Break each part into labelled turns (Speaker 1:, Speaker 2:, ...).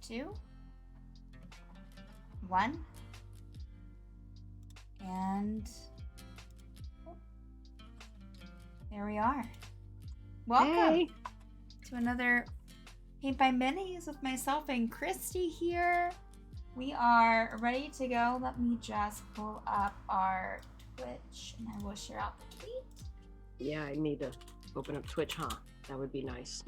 Speaker 1: 2, 1, and there we are. Welcome to another Paint by Minis with myself and Christy here. We are ready to go. Let me just pull up our Twitch and I will share out the tweet.
Speaker 2: Yeah, I need to open up Twitch, huh? That would be nice.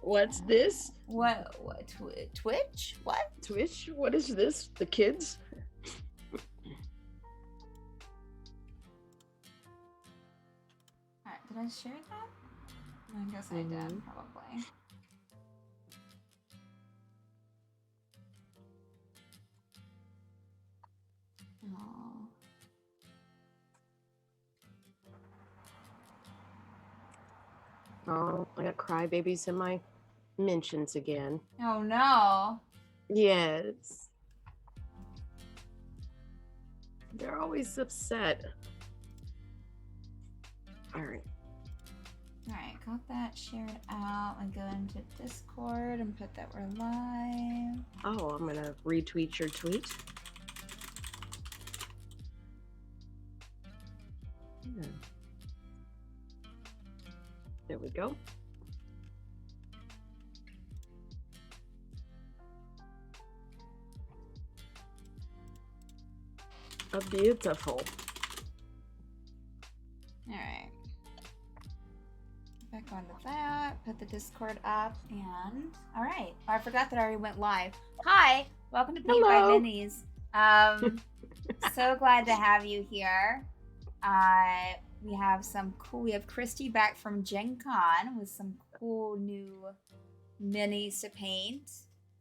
Speaker 2: What's this?
Speaker 1: What Twitch? What?
Speaker 2: Twitch? What is this? The kids?
Speaker 1: Alright, did I share that? I guess I did, probably. Oh.
Speaker 2: Oh, I got crybabies in my mentions again.
Speaker 1: Oh no.
Speaker 2: Yes. They're always upset. Alright,
Speaker 1: got that shared out. I go into Discord and put that we're live.
Speaker 2: Oh, I'm gonna retweet your tweet. Yeah. There we go. A beautiful.
Speaker 1: Alright. Back onto that. Put the Discord up and alright. Oh, I forgot that I already went live. Hi! Welcome to Paint by Minis. So glad to have you here. We have Christy back from Gen Con with some cool new minis to paint.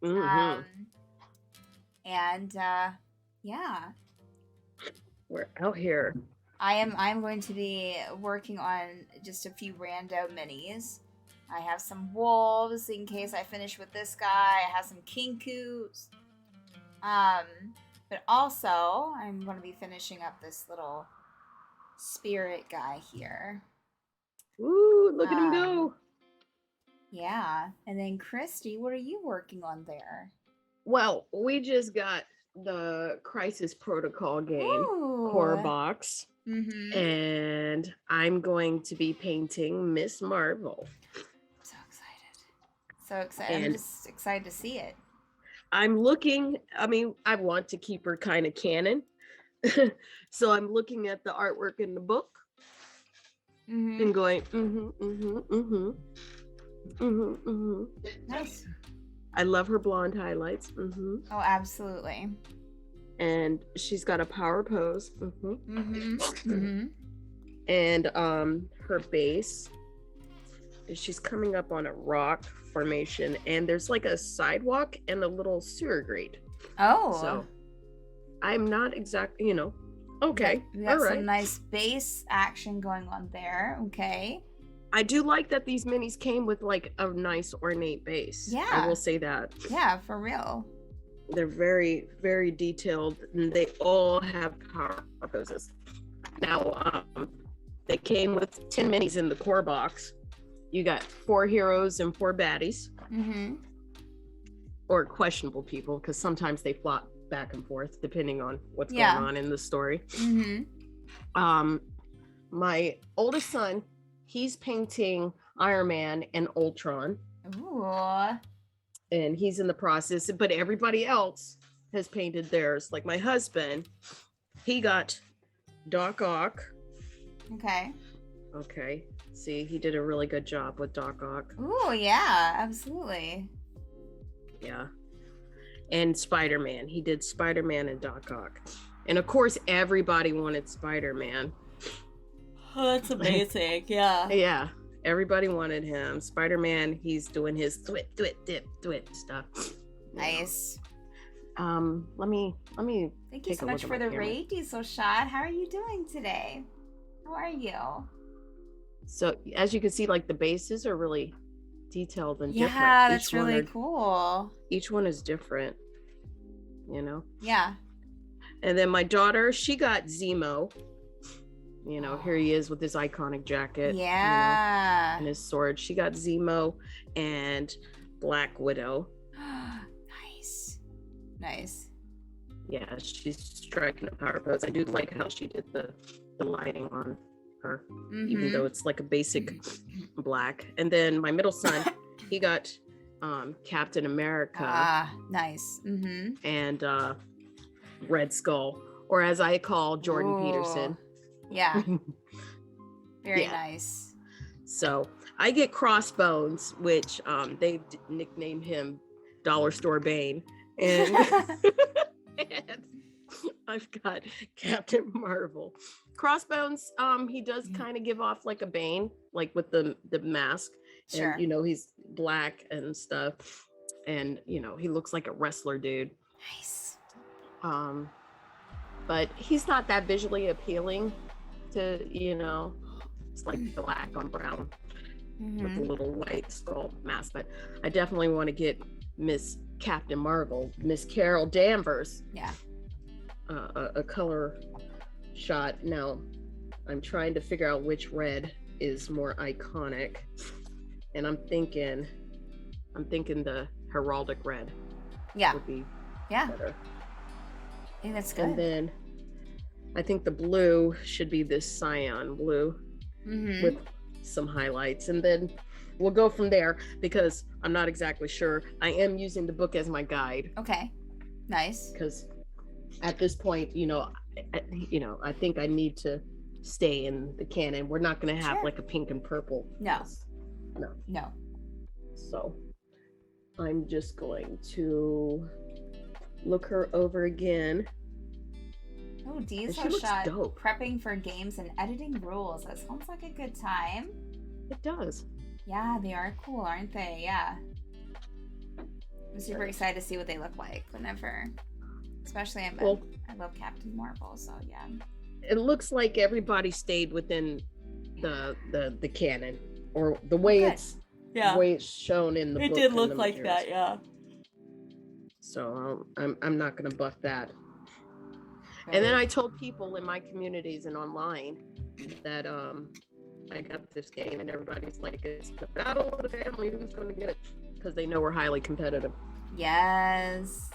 Speaker 2: Mm-hmm.
Speaker 1: Yeah.
Speaker 2: We're out here.
Speaker 1: I'm going to be working on just a few rando minis. I have some wolves in case I finish with this guy. I have some kinkus. But also I'm going to be finishing up this little spirit guy here.
Speaker 2: Ooh, look at him go.
Speaker 1: Yeah. And then Christy, what are you working on there?
Speaker 2: Well, we just got the Crisis Protocol game core box.
Speaker 1: Mm-hmm.
Speaker 2: And I'm going to be painting Miss Marvel.
Speaker 1: So excited. I'm just excited to see it.
Speaker 2: I want to keep her kind of canon. So I'm looking at the artwork in the book and going,
Speaker 1: Nice.
Speaker 2: I love her blonde highlights.
Speaker 1: Oh, absolutely.
Speaker 2: And she's got a power pose. And her base, she's coming up on a rock formation, and there's like a sidewalk and a little sewer grate.
Speaker 1: Oh.
Speaker 2: So I'm not exactly, okay.
Speaker 1: We got some nice base action going on there. Okay.
Speaker 2: I do like that these minis came with like a nice ornate base.
Speaker 1: Yeah.
Speaker 2: I will say that.
Speaker 1: Yeah, for real.
Speaker 2: They're very, very detailed, and they all have power poses. Now, they came with 10 minis in the core box. You got 4 heroes and 4 baddies. Or questionable people, because sometimes they flop back and forth depending on what's going on in the story. My oldest son, he's painting Iron Man and Ultron.
Speaker 1: Ooh.
Speaker 2: And he's in the process, but everybody else has painted theirs. Like my husband, he got Doc Ock. Okay. See, he did a really good job with Doc Ock.
Speaker 1: Ooh, yeah, absolutely.
Speaker 2: Yeah. And Spider-Man. He did Spider-Man and Doc Ock. And of course, everybody wanted Spider-Man.
Speaker 1: Oh, that's amazing. Yeah.
Speaker 2: Yeah. Everybody wanted him. Spider-Man, he's doing his twit stuff.
Speaker 1: Nice.
Speaker 2: Let me
Speaker 1: Thank you so much for the raid, Diesel Shot. How are you doing today? How are you?
Speaker 2: So as you can see, like the bases are really detailed and different.
Speaker 1: Yeah, that's really cool.
Speaker 2: Each one is different,
Speaker 1: Yeah.
Speaker 2: And then my daughter, she got Zemo. Here he is with his iconic jacket.
Speaker 1: Yeah.
Speaker 2: And his sword. She got Zemo, and Black Widow.
Speaker 1: Nice.
Speaker 2: Yeah, she's striking a power pose. I do like how she did the lighting on her, even though it's like a basic black. And then my middle son, he got Captain America.
Speaker 1: Nice.
Speaker 2: And Red Skull, or as I call Jordan Peterson.
Speaker 1: Yeah. Very nice.
Speaker 2: So I get Crossbones, which they nicknamed him Dollar Store Bane. And, and I've got Captain Marvel. Crossbones, he does kind of give off like a Bane, like with the mask.
Speaker 1: Sure.
Speaker 2: And, he's black and stuff. And, he looks like a wrestler dude.
Speaker 1: Nice.
Speaker 2: But he's not that visually appealing to, it's like black on brown with a little white skull mask. But I definitely want to get Miss Captain Marvel, Miss Carol Danvers.
Speaker 1: Yeah.
Speaker 2: A color shot. Now, I'm trying to figure out which red is more iconic. And I'm thinking the heraldic red.
Speaker 1: Yeah.
Speaker 2: Would be better.
Speaker 1: I think that's good.
Speaker 2: And then I think the blue should be this cyan blue with some highlights. And then we'll go from there because I'm not exactly sure. I am using the book as my guide.
Speaker 1: Okay. Nice.
Speaker 2: Because at this point, I think I need to stay in the canon. We're not going to have like a pink and purple.
Speaker 1: No.
Speaker 2: No. So I'm just going to look her over again.
Speaker 1: Oh, diesel shot prepping for games and editing rules. That sounds like a good time.
Speaker 2: It does.
Speaker 1: Yeah, they are cool, aren't they? Yeah. I'm super excited to see what they look like whenever. Especially I love Captain Marvel, so yeah.
Speaker 2: It looks like everybody stayed within the canon, or the way the way it's shown in the book.
Speaker 1: It did look like that, yeah.
Speaker 2: So I'm not gonna buff that. And then I told people in my communities and online that I got this game, and everybody's like, it's the battle of the family, who's going to get it? Because they know we're highly competitive.
Speaker 1: Yes.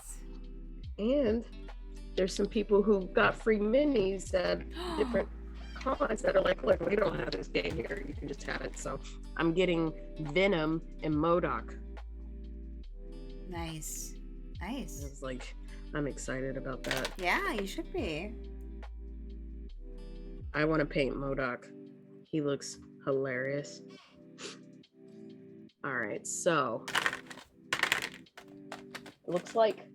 Speaker 2: And there's some people who got free minis at different cons that are like, look, we don't have this game here, you can just have it. So I'm getting Venom and MODOK.
Speaker 1: Nice.
Speaker 2: I was like, I'm excited about that.
Speaker 1: Yeah, you should be.
Speaker 2: I want to paint MODOK. He looks hilarious. All right, so it looks like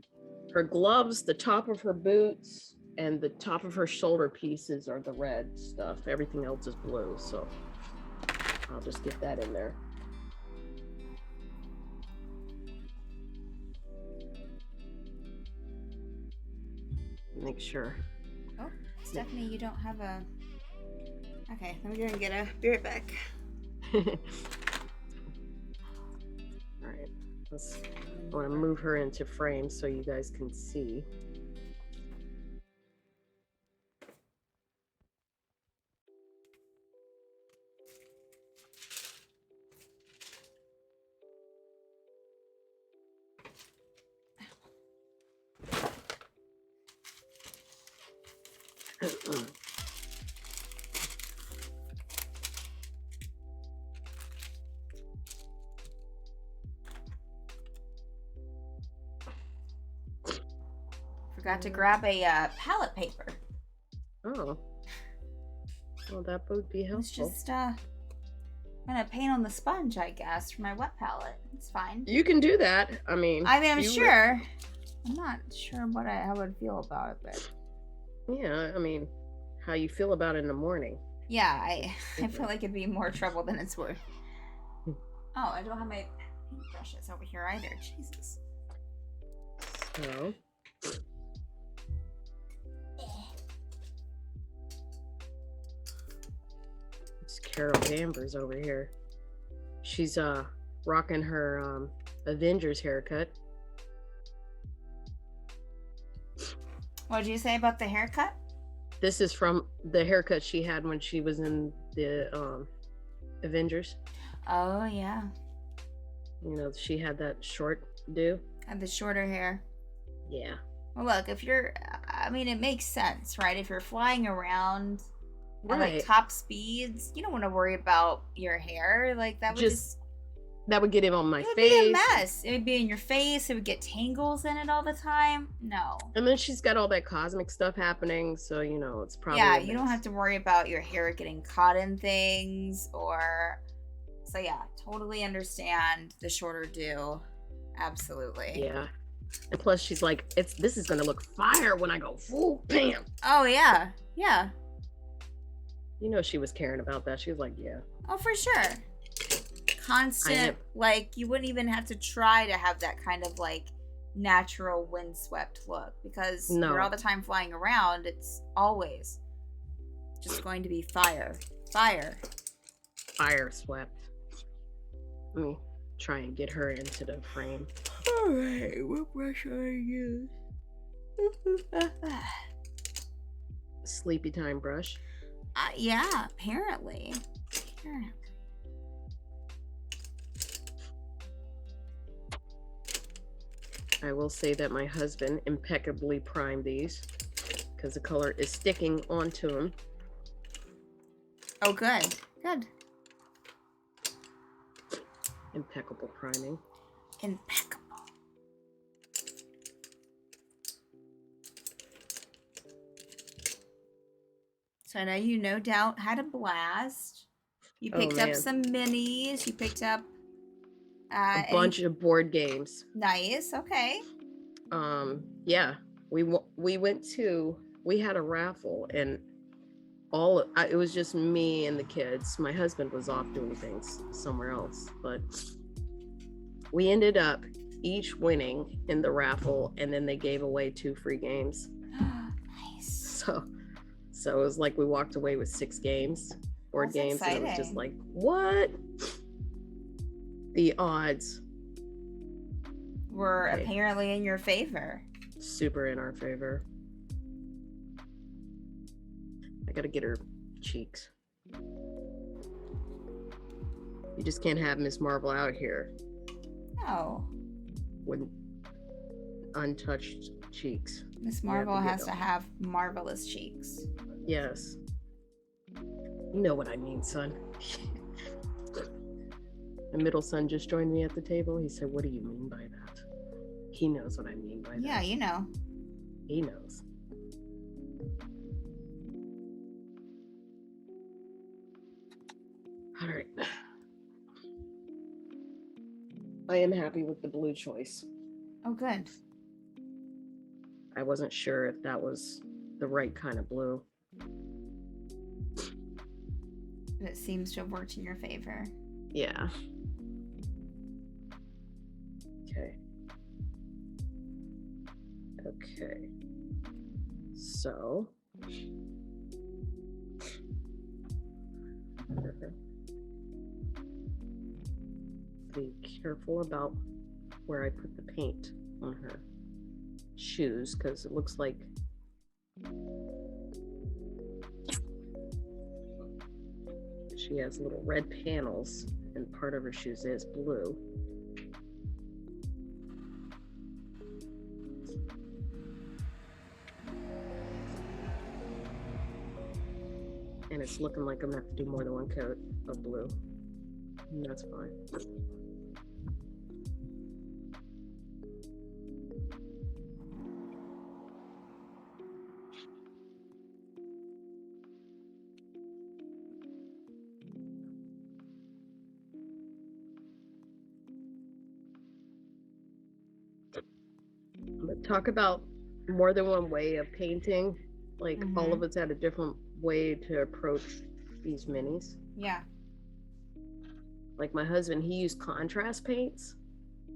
Speaker 2: her gloves, the top of her boots, and the top of her shoulder pieces are the red stuff. Everything else is blue, so I'll just get that in there. Make sure.
Speaker 1: Oh, Stephanie, you don't have a... Okay, let me go and get a beer back.
Speaker 2: All right, I want to move her into frame so you guys can see.
Speaker 1: Forgot to grab a palette paper.
Speaker 2: Oh. Well, that would be helpful.
Speaker 1: It's just gonna paint on the sponge, I guess, for my wet palette. It's fine.
Speaker 2: You can do that. I'm
Speaker 1: sure. I'm not sure what I would feel about it, but
Speaker 2: yeah, how you feel about it in the morning.
Speaker 1: Yeah, I feel like it'd be more trouble than it's worth. Oh, I don't have my paintbrushes over here either. Jesus.
Speaker 2: So. It's Carol Danvers over here. She's rocking her Avengers haircut.
Speaker 1: What did you say about the haircut?
Speaker 2: This is from the haircut she had when she was in the Avengers.
Speaker 1: Oh, yeah.
Speaker 2: You know, she had that short do.
Speaker 1: Had the shorter hair.
Speaker 2: Yeah.
Speaker 1: Well, look, if you're, I mean, it makes sense, right? If you're flying around at like
Speaker 2: Right.
Speaker 1: top speeds, you don't want to worry about your hair. Like that would just
Speaker 2: that would get him on my
Speaker 1: it would
Speaker 2: face.
Speaker 1: be a mess. It would be in your face. It would get tangles in it all the time. No.
Speaker 2: And then she's got all that cosmic stuff happening, so you know it's probably
Speaker 1: Yeah, you don't have to worry about your hair getting caught in things or. So yeah, totally understand the shorter do. Absolutely.
Speaker 2: Yeah. And plus she's like, this is gonna look fire when I go full bam.
Speaker 1: Oh yeah. Yeah.
Speaker 2: You know she was caring about that. She was like, yeah.
Speaker 1: Oh, for sure. Constant, like you wouldn't even have to try to have that kind of like natural windswept look because you're all the time flying around. It's always just going to be fire
Speaker 2: swept. Let me try and get her into the frame.
Speaker 1: All right, what brush should I use?
Speaker 2: Sleepy time brush.
Speaker 1: Yeah, apparently.
Speaker 2: I will say that my husband impeccably primed these because the color is sticking onto them.
Speaker 1: Oh, good. Good.
Speaker 2: Impeccable priming.
Speaker 1: Impeccable. So I know you no doubt had a blast. You picked up some minis. You picked up
Speaker 2: a bunch of board games.
Speaker 1: Nice. Okay.
Speaker 2: Yeah. We had a raffle and it was just me and the kids. My husband was off doing things somewhere else, but we ended up each winning in the raffle, and then they gave away 2 free games.
Speaker 1: Nice.
Speaker 2: So it was like we walked away with 6 games, board games.
Speaker 1: Exciting.
Speaker 2: And it was just like, what? The odds
Speaker 1: were apparently in your favor.
Speaker 2: Super in our favor. I gotta get her cheeks. You just can't have Miss Marvel out here.
Speaker 1: No.
Speaker 2: With untouched cheeks.
Speaker 1: Miss Marvel has to have marvelous cheeks.
Speaker 2: Yes. You know what I mean, son. My middle son just joined me at the table. He said, "What do you mean by that?" He knows what I mean by that.
Speaker 1: Yeah, you know.
Speaker 2: He knows. All right. I am happy with the blue choice.
Speaker 1: Oh, good.
Speaker 2: I wasn't sure if that was the right kind of blue.
Speaker 1: But it seems to have worked in your favor.
Speaker 2: Yeah. Okay. So. Be careful about where I put the paint on her shoes, because it looks like she has little red panels and part of her shoes is blue. And it's looking like I'm gonna have to do more than one coat of blue. And that's fine. Talk about more than one way of painting. Like all of us had a different way to approach these minis.
Speaker 1: Yeah.
Speaker 2: Like my husband, he used contrast paints.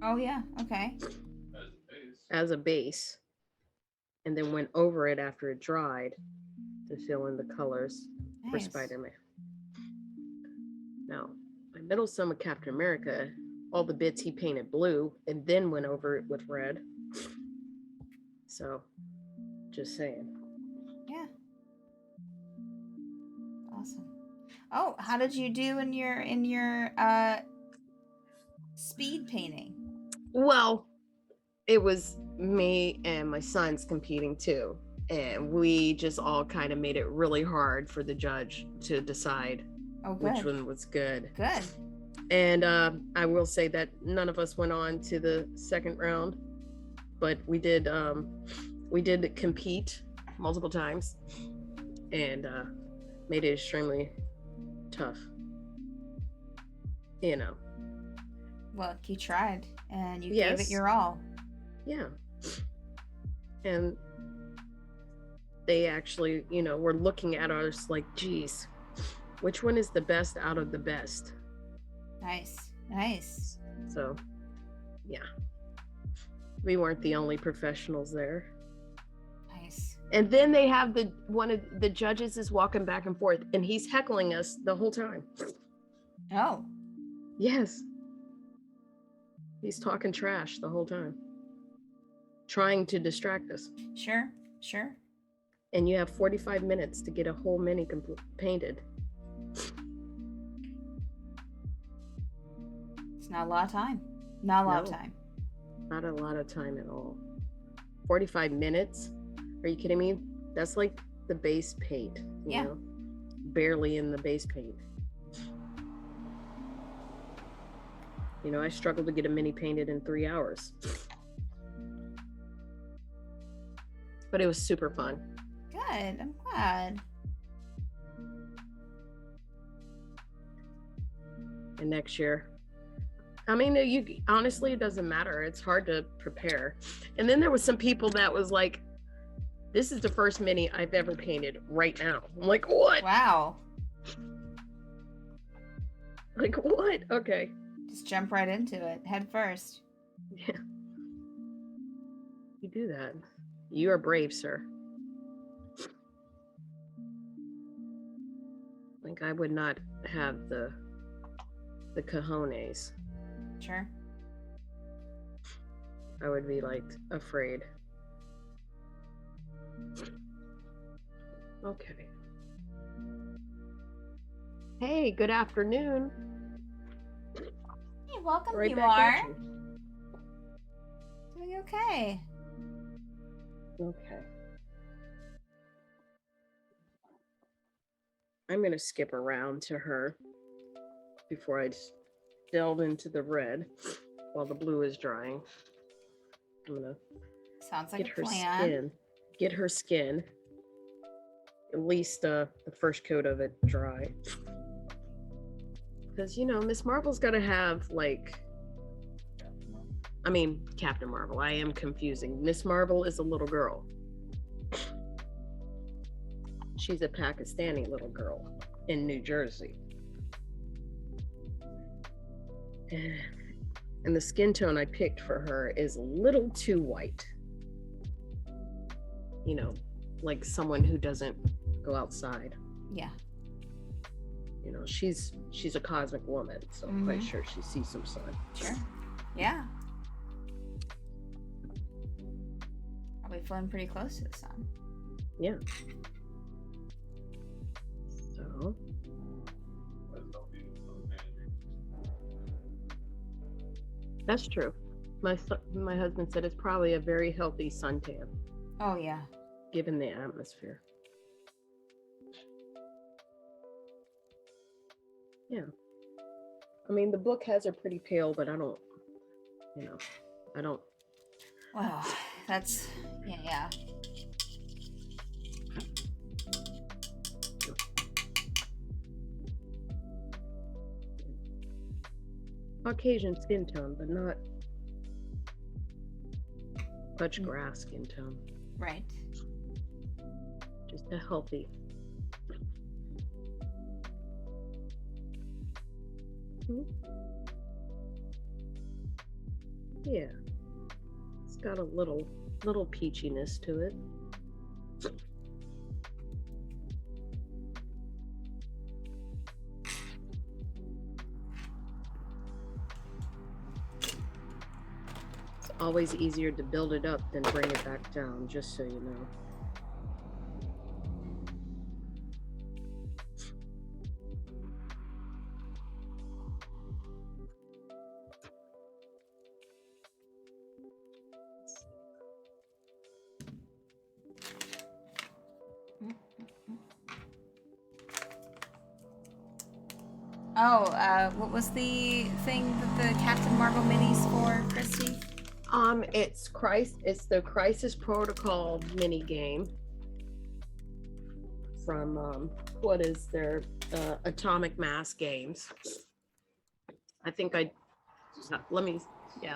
Speaker 1: Oh yeah, okay.
Speaker 2: As a base. And then went over it after it dried to fill in the colors for Spider-Man. Now, my middle son with Captain America, all the bits he painted blue and then went over it with red. So, just saying.
Speaker 1: Yeah. Awesome. Oh, how did you do in your speed painting?
Speaker 2: Well, it was me and my sons competing too. And we just all kind of made it really hard for the judge to decide which one was good.
Speaker 1: Good.
Speaker 2: And I will say that none of us went on to the second round, but we did compete multiple times and made it extremely tough. You know.
Speaker 1: Well, you tried and you
Speaker 2: Yes.
Speaker 1: gave it your all.
Speaker 2: Yeah. And they actually, were looking at us like, geez, which one is the best out of the best?
Speaker 1: Nice.
Speaker 2: So, yeah. We weren't the only professionals there.
Speaker 1: Nice.
Speaker 2: And then they have one of the judges is walking back and forth and he's heckling us the whole time.
Speaker 1: Oh.
Speaker 2: Yes. He's talking trash the whole time. Trying to distract us.
Speaker 1: Sure.
Speaker 2: And you have 45 minutes to get a whole mini painted.
Speaker 1: It's not a lot of time. Not a lot of time.
Speaker 2: Not a lot of time at all. 45 minutes? Are you kidding me? That's like the base paint. You know? Barely in the base paint. I struggled to get a mini painted in 3 hours. But it was super fun.
Speaker 1: Good. I'm glad.
Speaker 2: And next year, honestly, it doesn't matter. It's hard to prepare. And then there was some people that was like, this is the first mini I've ever painted right now. I'm like, what?
Speaker 1: Wow.
Speaker 2: Like, what? Okay.
Speaker 1: Just jump right into it, head first.
Speaker 2: Yeah. You do that. You are brave, sir. Like, I would not have the cojones.
Speaker 1: Sure.
Speaker 2: I would be like afraid. Okay. Hey, good afternoon.
Speaker 1: Hey, welcome.
Speaker 2: Right
Speaker 1: you
Speaker 2: back
Speaker 1: are
Speaker 2: at you.
Speaker 1: doing okay.
Speaker 2: Okay. I'm going to skip around to her before I delve into the red while the blue is drying. I'm going to
Speaker 1: Sounds like
Speaker 2: get
Speaker 1: a
Speaker 2: her
Speaker 1: plan.
Speaker 2: skin. Get her skin. At least the first coat of it dry. Because, Miss Marvel's got to have, Captain Marvel. I am confusing. Miss Marvel is a little girl. She's a Pakistani little girl in New Jersey. And the skin tone I picked for her is a little too white. Like someone who doesn't go outside.
Speaker 1: Yeah.
Speaker 2: She's a cosmic woman, so I'm quite sure she sees some sun.
Speaker 1: Sure. Yeah. Probably flown pretty close to the sun.
Speaker 2: Yeah. So. That's true. My husband said it's probably a very healthy suntan.
Speaker 1: Oh, yeah.
Speaker 2: Given the atmosphere. Yeah. The book has her pretty pale, but I don't.
Speaker 1: Well, that's, yeah.
Speaker 2: Caucasian skin tone, but not much grass skin tone.
Speaker 1: Right.
Speaker 2: Just a healthy. Yeah. It's got a little peachiness to it. It's always easier to build it up than bring it back down, just so you know.
Speaker 1: Oh, what was the thing that the Captain Marvel minis for, Christy?
Speaker 2: It's the Crisis Protocol mini game from what is their Atomic Mass games. I think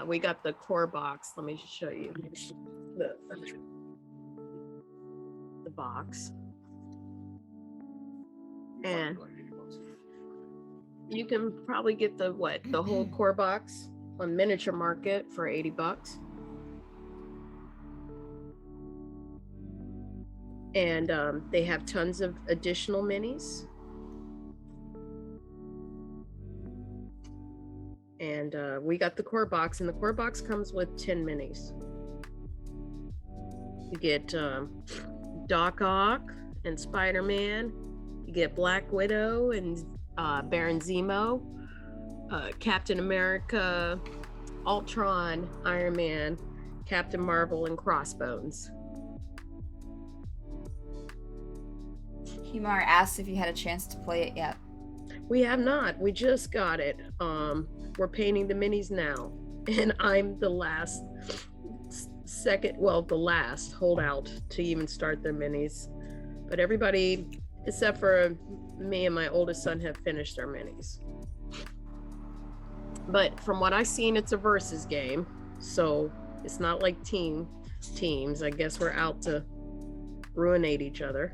Speaker 2: we got the core box. Let me just show you the box. And you can probably get the whole core box on Miniature Market for $80. And they have tons of additional minis. And we got the core box, and the core box comes with 10 minis. You get Doc Ock and Spider-Man. You get Black Widow and Baron Zemo, Captain America, Ultron, Iron Man, Captain Marvel, and Crossbones.
Speaker 1: Himar asked if you had a chance to play it yet.
Speaker 2: We have not. We just got it. We're painting the minis now, and I'm the last holdout to even start the minis. But everybody, except for me and my oldest son, have finished their minis. But from what I've seen, it's a versus game, so it's not like teams. I guess we're out to ruinate each other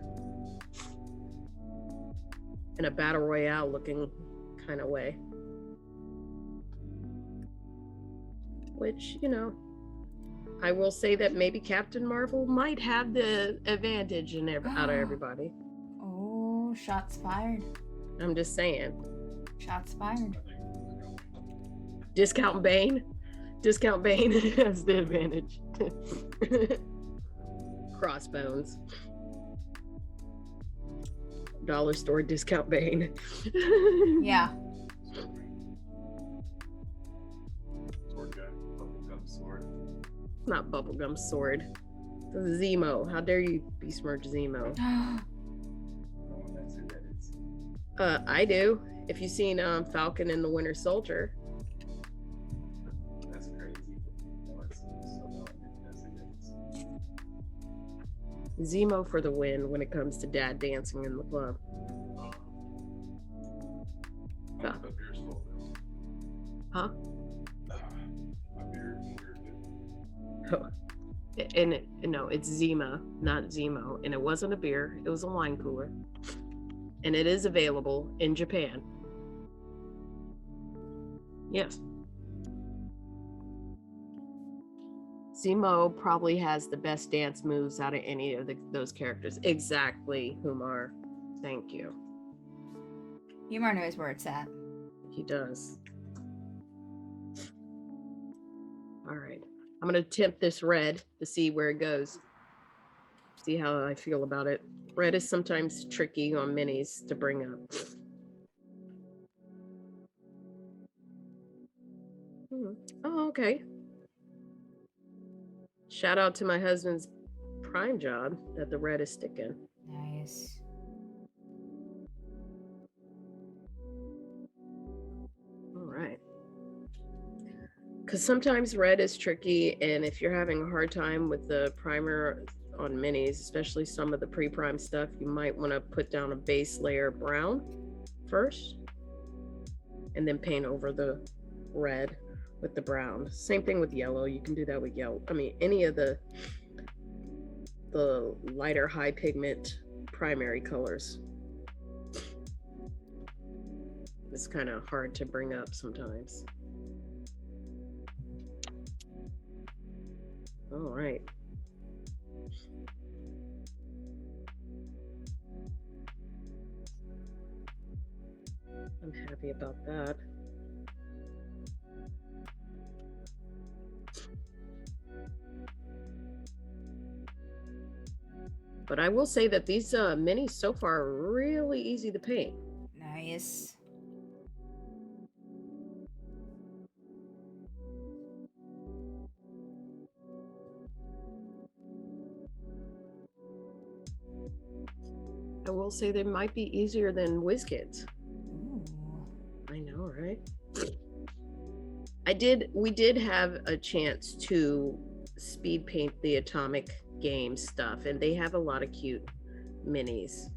Speaker 2: in a battle royale looking kind of way, which, I will say that maybe Captain Marvel might have the advantage out of everybody.
Speaker 1: Oh, shots fired.
Speaker 2: I'm just saying.
Speaker 1: Shots fired.
Speaker 2: Discount Bane has the advantage. Crossbones. Dollar store discount Bane.
Speaker 1: Yeah.
Speaker 3: Sword guy, bubblegum sword.
Speaker 2: Not bubblegum sword. Zemo. How dare you besmirch Zemo?
Speaker 3: No one knows who that is.
Speaker 2: I do. If you've seen Falcon and the Winter Soldier.
Speaker 3: That's crazy. No one knows who that is.
Speaker 2: Zemo for the win when it comes to dad dancing in the club.
Speaker 3: My beer's full.
Speaker 2: Huh?
Speaker 3: My beer.
Speaker 2: Oh. No, it's Zima, not Zemo. And it wasn't a beer, it was a wine cooler. And it is available in Japan. Yes. Zemo probably has the best dance moves out of any of those characters. Exactly, Humar. Thank you.
Speaker 1: Himar knows where it's at.
Speaker 2: He does. All right. I'm going to attempt this red to see where it goes. See how I feel about it. Red is sometimes tricky on minis to bring up. Oh, okay. Shout out to my husband's prime job that the red is sticking.
Speaker 1: Nice.
Speaker 2: All right. Because sometimes red is tricky, and if you're having a hard time with the primer on minis, especially some of the pre-prime stuff, you might want to put down a base layer of brown first, and then paint over the red with the brown. Same thing with yellow. You can do that with yellow. I mean, any of the lighter high pigment primary colors. It's kind of hard to bring up sometimes. All right. I'm happy about that. But I will say that these minis so far are really easy to paint.
Speaker 1: Nice.
Speaker 2: I will say they might be easier than WizKids.
Speaker 1: Ooh.
Speaker 2: We did have a chance to speed paint the Atomic game stuff, and they have a lot of cute minis.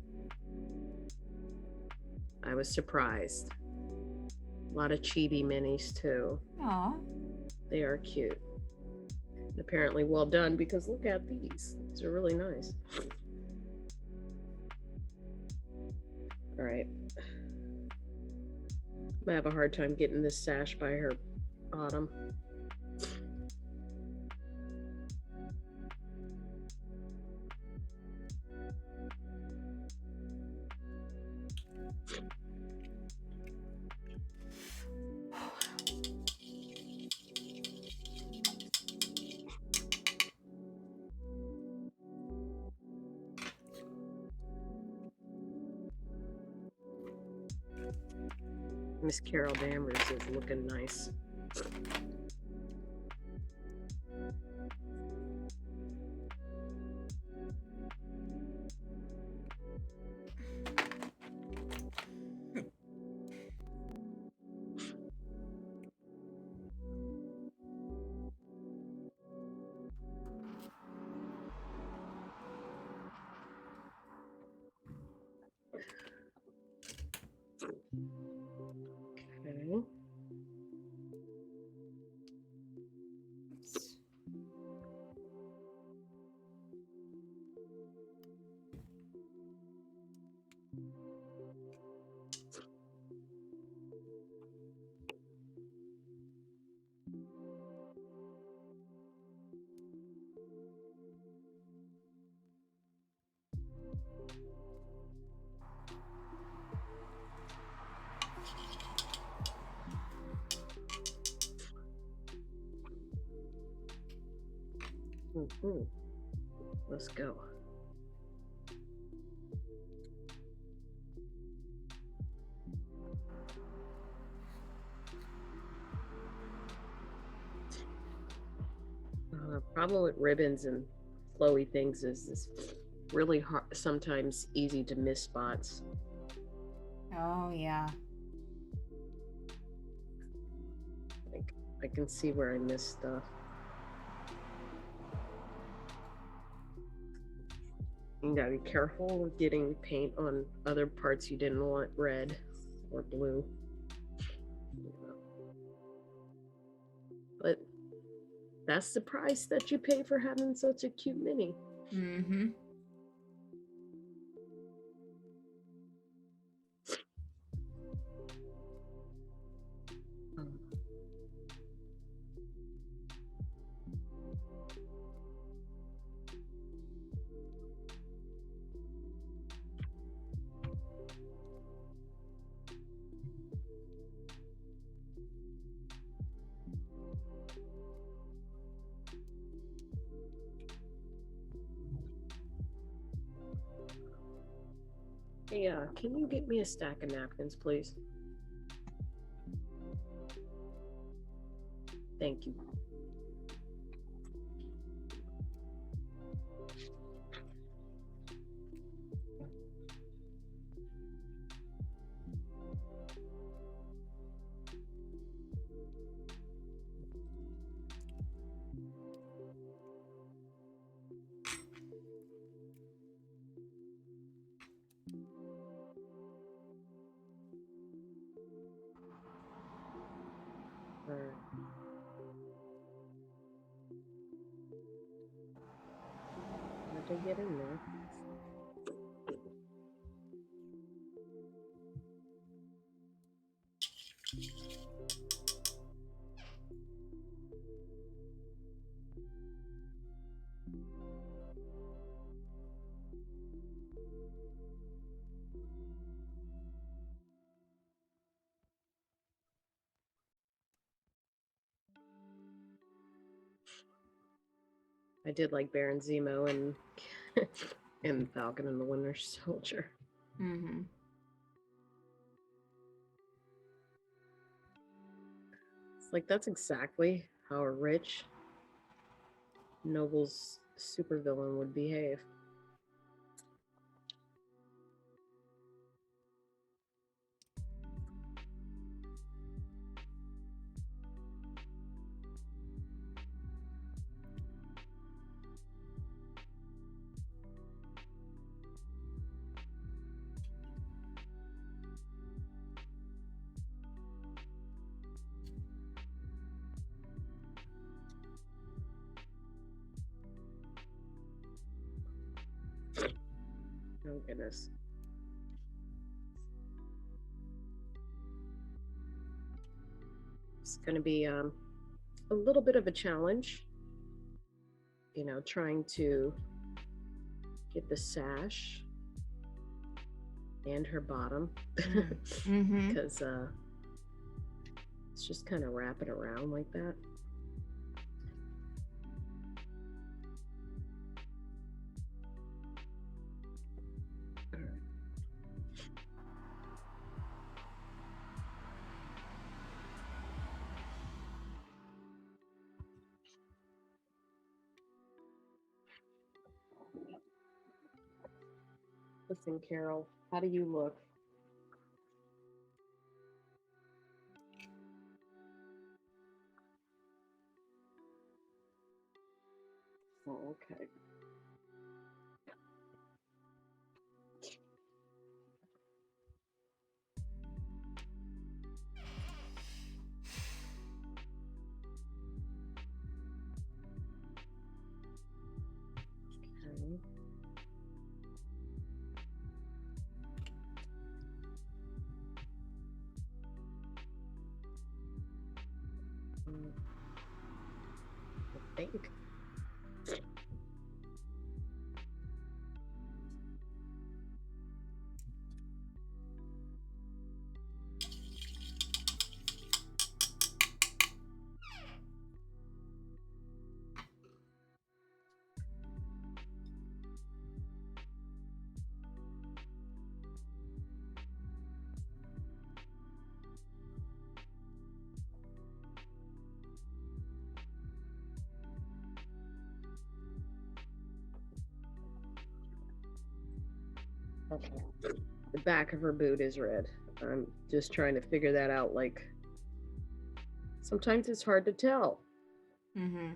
Speaker 2: I was surprised. A lot of chibi minis too.
Speaker 1: Aw.
Speaker 2: They are cute. And apparently well done, because look at these. These are really nice. All right. I have a hard time getting this sash by her bottom. Miss Carol Danvers is looking nice. Okay. Let's go. Problem with ribbons and flowy things is it's really hard, sometimes easy to miss spots.
Speaker 1: Oh, yeah.
Speaker 2: Like, I can see where I missed stuff. You gotta be careful with getting paint on other parts you didn't want red or blue. But that's the price that you pay for having such a cute mini.
Speaker 1: Mm-hmm.
Speaker 2: Hey, can you get me a stack of napkins, please? Thank you. All right. Hard to get in there. I did like Baron Zemo and and Falcon and the Winter Soldier.
Speaker 1: Mm-hmm.
Speaker 2: It's like that's exactly how a rich noble's supervillain would behave. goodness. It's going to be a little bit of a challenge, you know, trying to get the sash and her bottom because it's just kind of wrapping around like that. Listen, Carol, how do you look? Oh, okay. Okay. I think. Okay. The back of her boot is red. I'm just trying to figure that out. Like, sometimes it's hard to tell.
Speaker 1: Mm-hmm.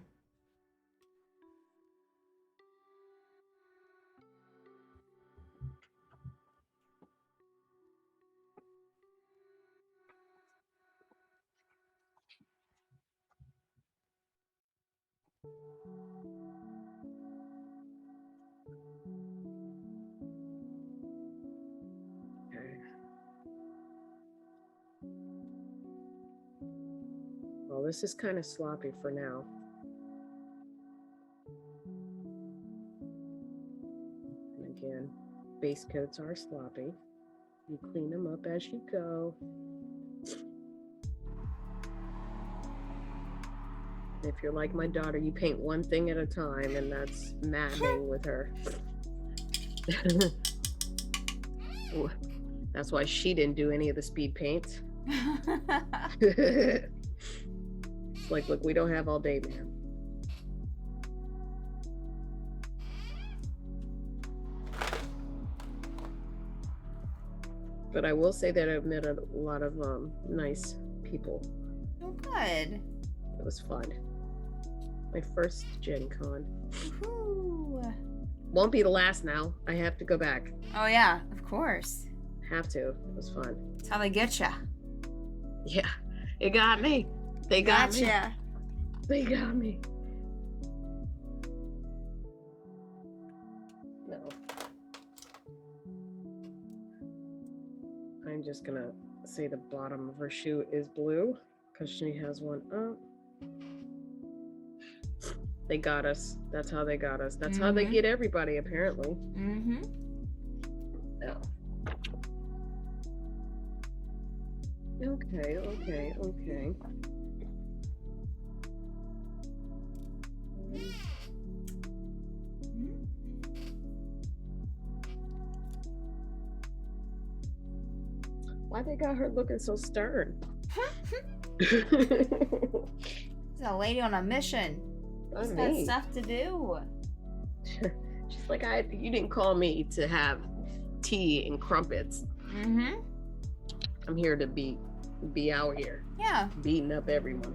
Speaker 2: Okay. Well, this is kind of sloppy for now. And again, base coats are sloppy. You clean them up as you go. If you're like my daughter, you paint one thing at a time, and that's maddening with her. That's why she didn't do any of the speed paints. It's like, look, we don't have all day, man. But I will say that I've met a lot of nice people.
Speaker 1: Oh, good.
Speaker 2: It was fun. My first Gen Con.
Speaker 1: Woo.
Speaker 2: Won't be the last now. I have to go back.
Speaker 1: Oh yeah, of course.
Speaker 2: Have to. It was fun.
Speaker 1: That's how they get ya.
Speaker 2: Yeah, it got me. They got me.
Speaker 1: Gotcha.
Speaker 2: They got me. No. I'm just gonna say the bottom of her shoe is blue because she has one up. They got us. That's how they got us. That's how they get everybody, apparently.
Speaker 1: Mm-hmm.
Speaker 2: No. Okay. Why they got her looking so stern?
Speaker 1: She's a lady on a mission. She's got stuff to do.
Speaker 2: She's like, you didn't call me to have tea and crumpets.
Speaker 1: Mm-hmm.
Speaker 2: I'm here to be out here.
Speaker 1: Yeah.
Speaker 2: Beating up everyone.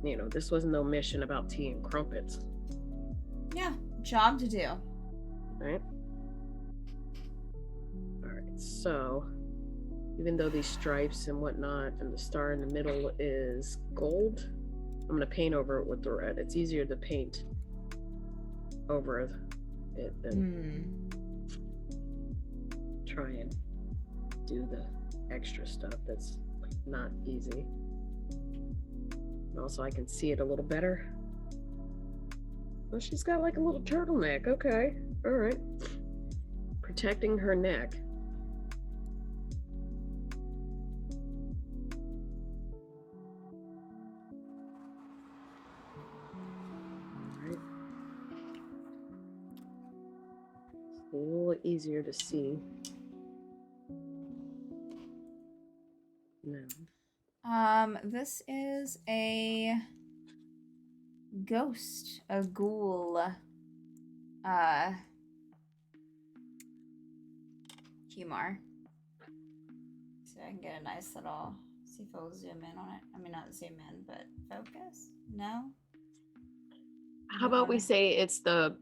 Speaker 2: You know, this was no mission about tea and crumpets.
Speaker 1: Yeah. Job to do.
Speaker 2: Right? Alright, so even though these stripes and whatnot and the star in the middle is gold, I'm gonna paint over it with the red. It's easier to paint over it than try and do the extra stuff that's like not easy. And also I can see it a little better. Well, she's got like a little turtleneck. Okay. All right. Protecting her neck. All right. It's a little easier to see now.
Speaker 1: This is a ghost, a ghoul, humor. So I can get a nice little, see if I'll zoom in on it. I mean, not zoom in, but focus. No?
Speaker 2: How about we say it's the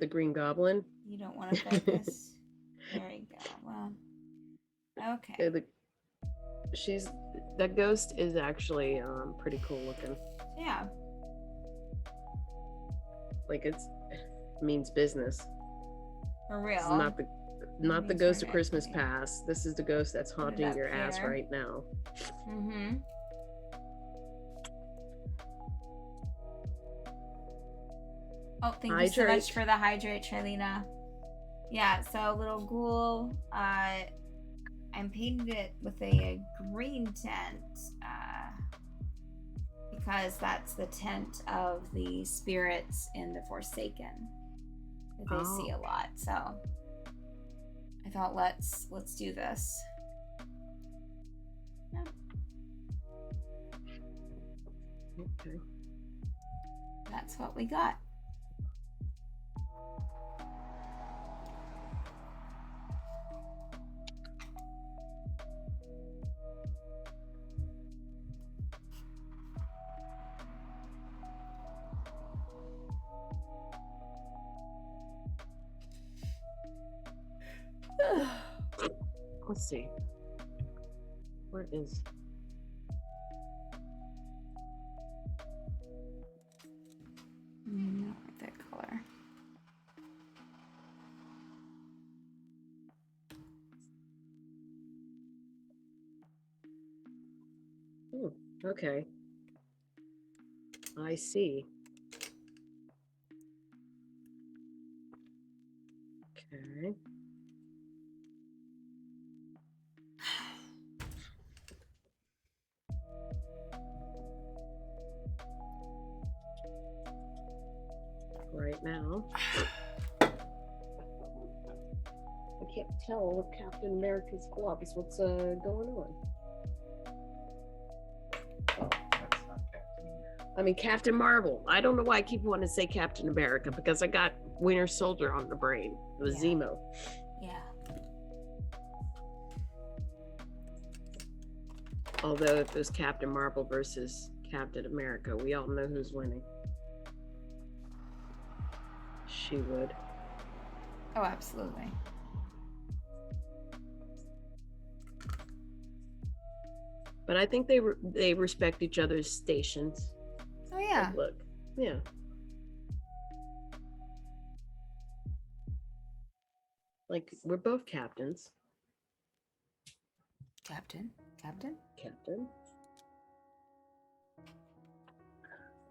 Speaker 2: Green Goblin?
Speaker 1: You don't want to focus? There you go. Well, okay.
Speaker 2: That ghost is actually pretty cool looking.
Speaker 1: Yeah.
Speaker 2: Like it means business.
Speaker 1: For real.
Speaker 2: It's not the ghost of Christmas past. This is the ghost that's haunting your ass right now.
Speaker 1: Mm-hmm. Oh, thank you so much for the hydrate, Charlena. Yeah, so little ghoul. I'm painted it with a green tint because that's the tint of the spirits in the Forsaken that they see a lot. So I thought let's do this. Yeah.
Speaker 2: Okay.
Speaker 1: That's what we got.
Speaker 2: Let's see. Where is?
Speaker 1: Not like that color.
Speaker 2: Okay. I see. Okay. Right now, I can't tell with Captain America's gloves what's going on.
Speaker 3: Oh, that's not Captain America.
Speaker 2: I mean, Captain Marvel. I don't know why I keep wanting to say Captain America because I got Winter Soldier on the brain. It was Zemo.
Speaker 1: Yeah.
Speaker 2: Although if it was Captain Marvel versus Captain America, we all know who's winning. She would.
Speaker 1: Oh, absolutely.
Speaker 2: But I think they respect each other's stations.
Speaker 1: Oh yeah.
Speaker 2: Like, look, yeah. Like we're both captains.
Speaker 1: Captain.
Speaker 2: Captain.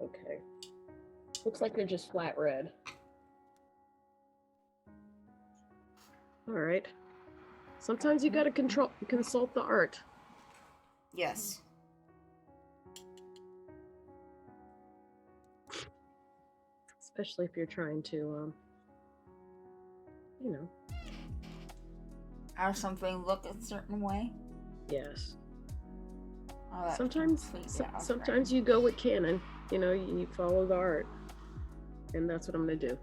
Speaker 2: Okay. Looks like they're just flat red. All right. Sometimes you gotta consult the art.
Speaker 1: Yes.
Speaker 2: Especially if you're trying to,
Speaker 1: Have something look a certain way.
Speaker 2: Yes.
Speaker 1: Oh,
Speaker 2: Sometimes you go with canon. You follow the art, and that's what I'm gonna do.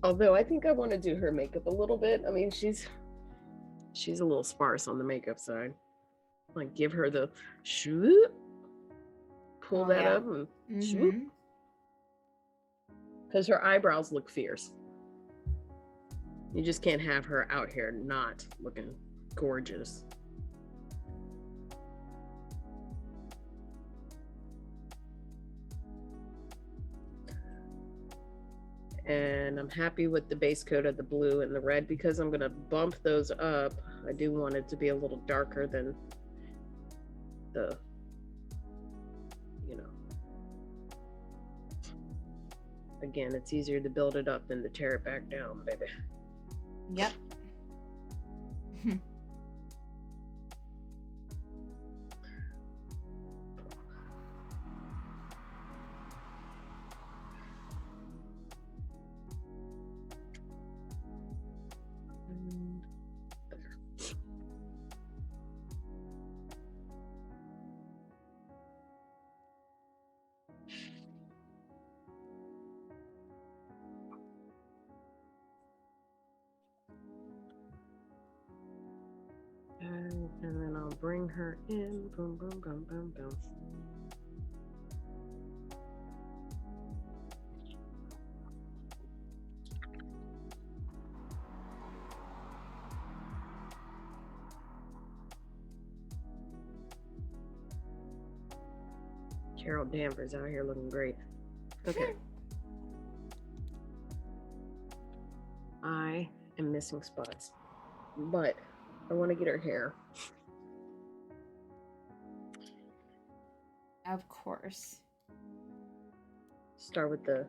Speaker 2: Although I think I want to do her makeup a little bit. I mean, she's a little sparse on the makeup side. Like give her the shoot, pull that up and shoot. Because her eyebrows look fierce. You just can't have her out here not looking gorgeous. And I'm happy with the base coat of the blue and the red because I'm going to bump those up. I do want it to be a little darker than the, again, it's easier to build it up than to tear it back down, baby.
Speaker 1: Yep.
Speaker 2: And then I'll bring her in. Boom, boom, boom, boom, boom. Carol Danvers out here looking great. Okay. I am missing spots, but I want to get her hair.
Speaker 1: Of course.
Speaker 2: Start with the.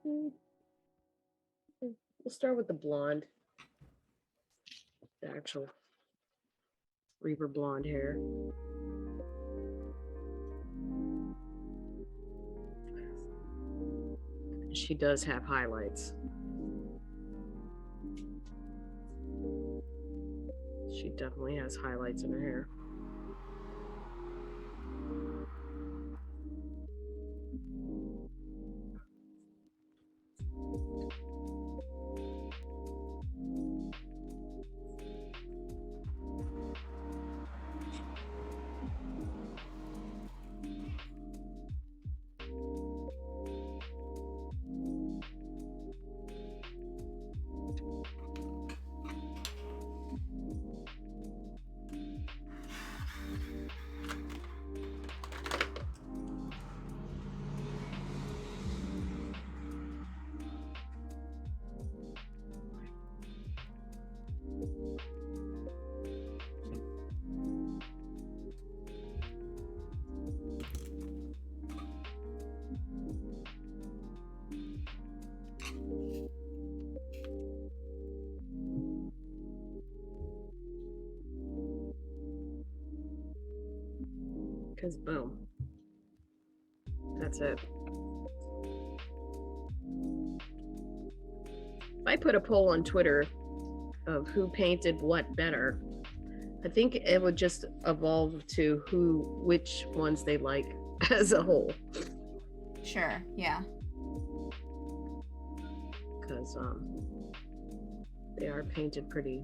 Speaker 2: We'll start with the blonde. The actual Reaper blonde hair. She does have highlights. She definitely has highlights in her hair. Because boom. That's it. If I put a poll on Twitter of who painted what better, I think it would just evolve to which ones they like as a whole.
Speaker 1: Sure, yeah.
Speaker 2: Because they are painted pretty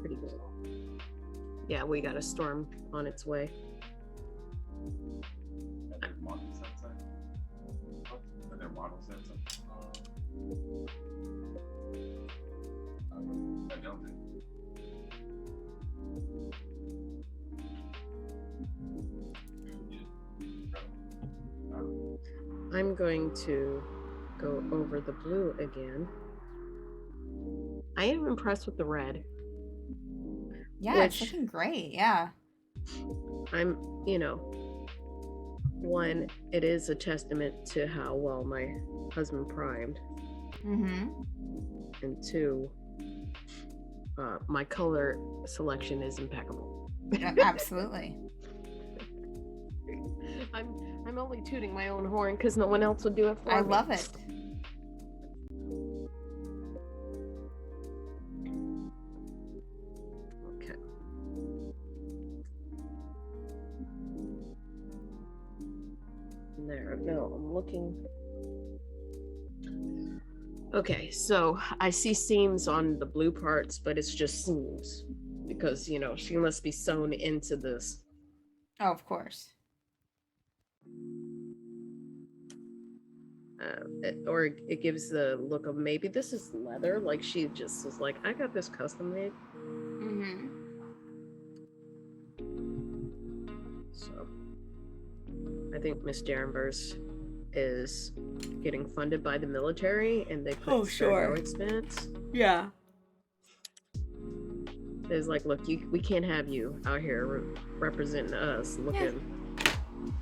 Speaker 2: good. Yeah, we got a storm on its way.
Speaker 3: Are there models outside? Are there models outside? I don't think.
Speaker 2: I'm going to go over the blue again. I am impressed with the red.
Speaker 1: Yeah, it's looking great. Yeah.
Speaker 2: I'm, one, it is a testament to how well my husband primed.
Speaker 1: Mm-hmm.
Speaker 2: And two, my color selection is impeccable.
Speaker 1: Absolutely.
Speaker 2: I'm only tooting my own horn because no one else will do it for me.
Speaker 1: I love it.
Speaker 2: Okay. There. No, I'm looking. Okay, so I see seams on the blue parts, but it's just seams because, you know, she must be sewn into this.
Speaker 1: Oh, of course.
Speaker 2: Or it gives the look of maybe this is leather. Like she just was like, I got this custom made.
Speaker 1: Mm-hmm.
Speaker 2: So I think Miss Derenvers is getting funded by the military and they put no expense.
Speaker 1: Yeah.
Speaker 2: It's like, look, we can't have you out here representing us looking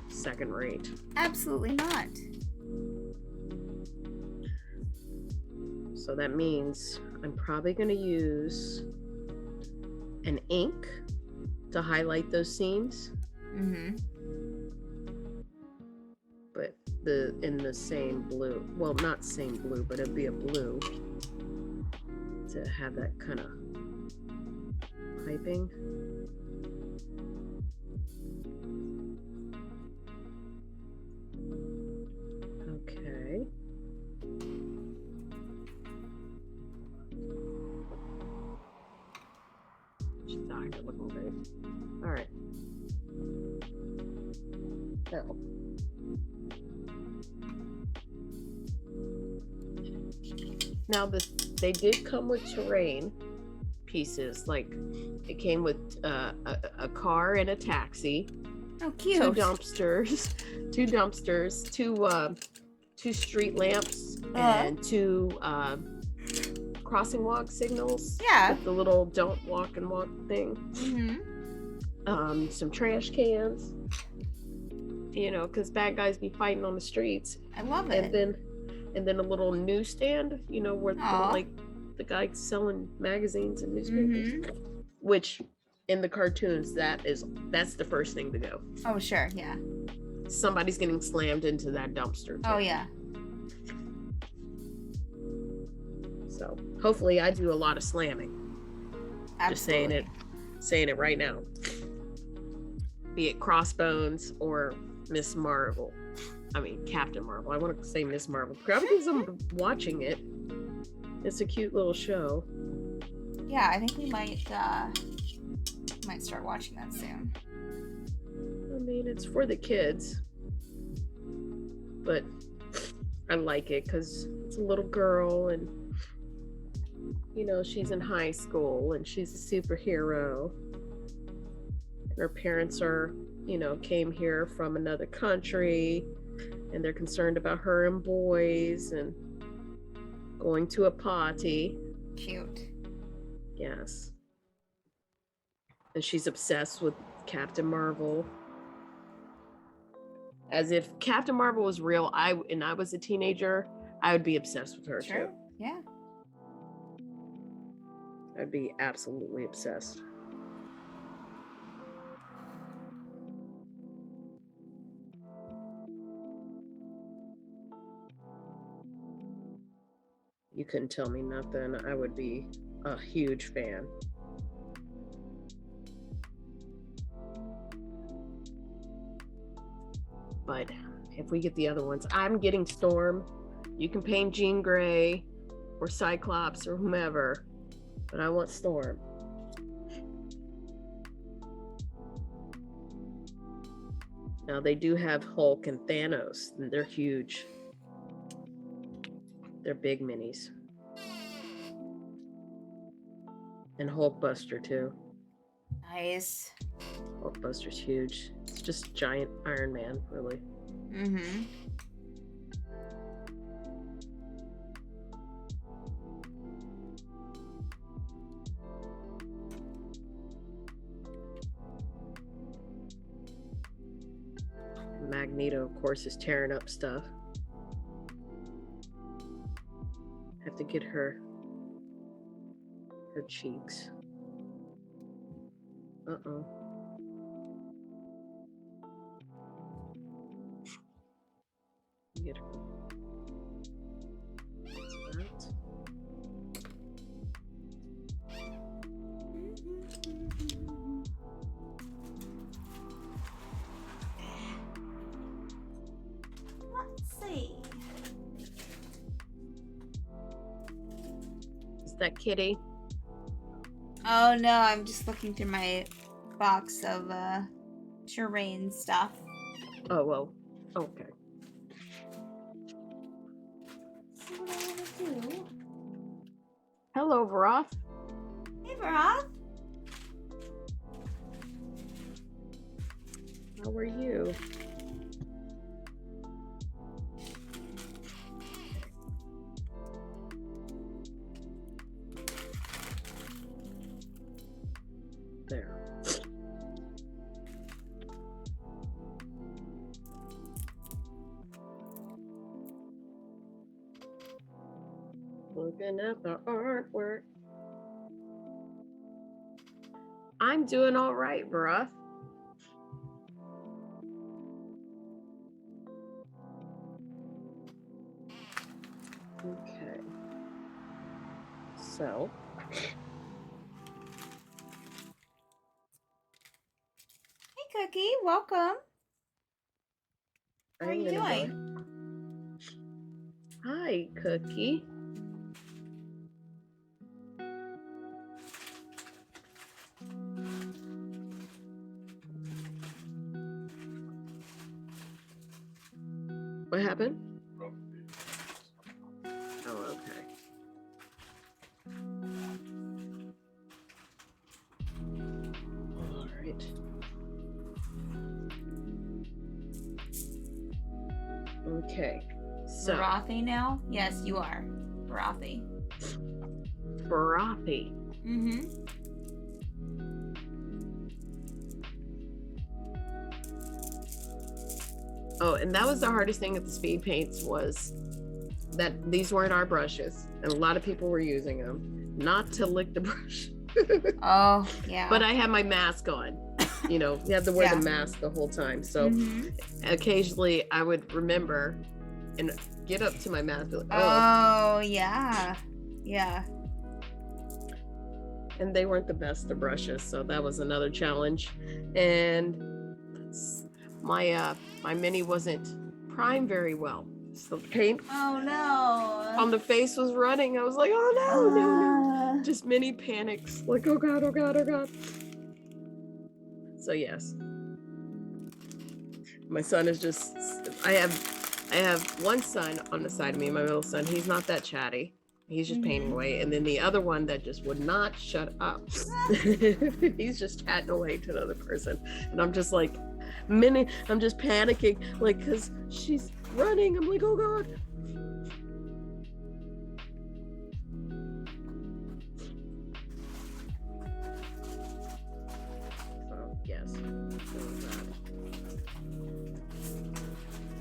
Speaker 2: second rate.
Speaker 1: Absolutely not.
Speaker 2: So that means I'm probably going to use an ink to highlight those seams.
Speaker 1: Mm-hmm.
Speaker 2: But in the same blue. Well, not same blue, but it'd be a blue to have that kind of piping. Okay. She's out here looking great. All right. Now. Now they did come with terrain pieces. Like it came with a car and a taxi.
Speaker 1: Oh, cute.
Speaker 2: Two dumpsters, two street lamps, and two crossing walk signals.
Speaker 1: Yeah.
Speaker 2: With the little don't walk and walk thing.
Speaker 1: Mm-hmm.
Speaker 2: Some trash cans. You know, because bad guys be fighting on the streets.
Speaker 1: I love it.
Speaker 2: And then a little newsstand, you know, where like the guy selling magazines and newspapers. Which in the cartoons that's the first thing to go.
Speaker 1: Oh, sure, yeah.
Speaker 2: Somebody's getting slammed into that dumpster too.
Speaker 1: Oh, yeah.
Speaker 2: So hopefully I do a lot of slamming.
Speaker 1: Absolutely.
Speaker 2: Just saying it right now. Be it Crossbones or Miss Marvel. I mean Captain Marvel. I want to say Miss Marvel probably because I'm watching it. It's a cute little show.
Speaker 1: Yeah, I think we might start watching that soon.
Speaker 2: I mean, it's for the kids, but I like it because it's a little girl and, you know, she's in high school and she's a superhero. Her parents are, you know, came here from another country and they're concerned about her and boys and going to a party.
Speaker 1: Cute.
Speaker 2: Yes. And she's obsessed with Captain Marvel. As if Captain Marvel was real, I was a teenager, I would be obsessed with her too.
Speaker 1: Yeah.
Speaker 2: I'd be absolutely obsessed. You couldn't tell me nothing. I would be a huge fan. But if we get the other ones, I'm getting Storm. You can paint Jean Grey or Cyclops or whomever, but I want Storm. Now they do have Hulk and Thanos, and they're huge. They're big minis. And Hulkbuster too.
Speaker 1: Nice.
Speaker 2: Hulkbuster's huge. It's just giant Iron Man, really.
Speaker 1: Mm-hmm.
Speaker 2: Magneto, of course, is tearing up stuff. Have to get her cheeks. Uh-oh. Get her. What's that?
Speaker 1: Let's see.
Speaker 2: that kitty?
Speaker 1: Oh no, I'm just looking through my box of terrain stuff.
Speaker 2: Oh, well, okay.
Speaker 1: So what I want to do?
Speaker 2: Hello, Vroth.
Speaker 1: Hey, Roth.
Speaker 2: How are you? There. Looking at the artwork. I'm doing all right, bruh. Okay. So.
Speaker 1: Hey, Cookie. Welcome. How are you doing?
Speaker 2: Hi, Cookie. What happened? Oh, okay. All right. Okay. So.
Speaker 1: Barathi now? Yes, you are. Barathi.
Speaker 2: Barathi.
Speaker 1: Mm-hmm.
Speaker 2: Oh, and that was the hardest thing with the speed paints was that these weren't our brushes, and a lot of people were using them. Not to lick the brush.
Speaker 1: Oh, yeah.
Speaker 2: But I had my mask on. You know, you have to wear the mask the whole time. So occasionally I would remember and get up to my mask. Like,
Speaker 1: oh, yeah. Yeah.
Speaker 2: And they weren't the best of brushes, so that was another challenge. And my mini wasn't primed very well. So the paint on the face was running. I was like, oh no. Just mini panics. Like, oh god. So yes. My son is just I have one son on the side of me, my middle son. He's not that chatty. He's just painting away. And then the other one that just would not shut up. He's just chatting away to the other person. And I'm just like, I'm just panicking, like, because she's running. I'm like, oh God. So, yes.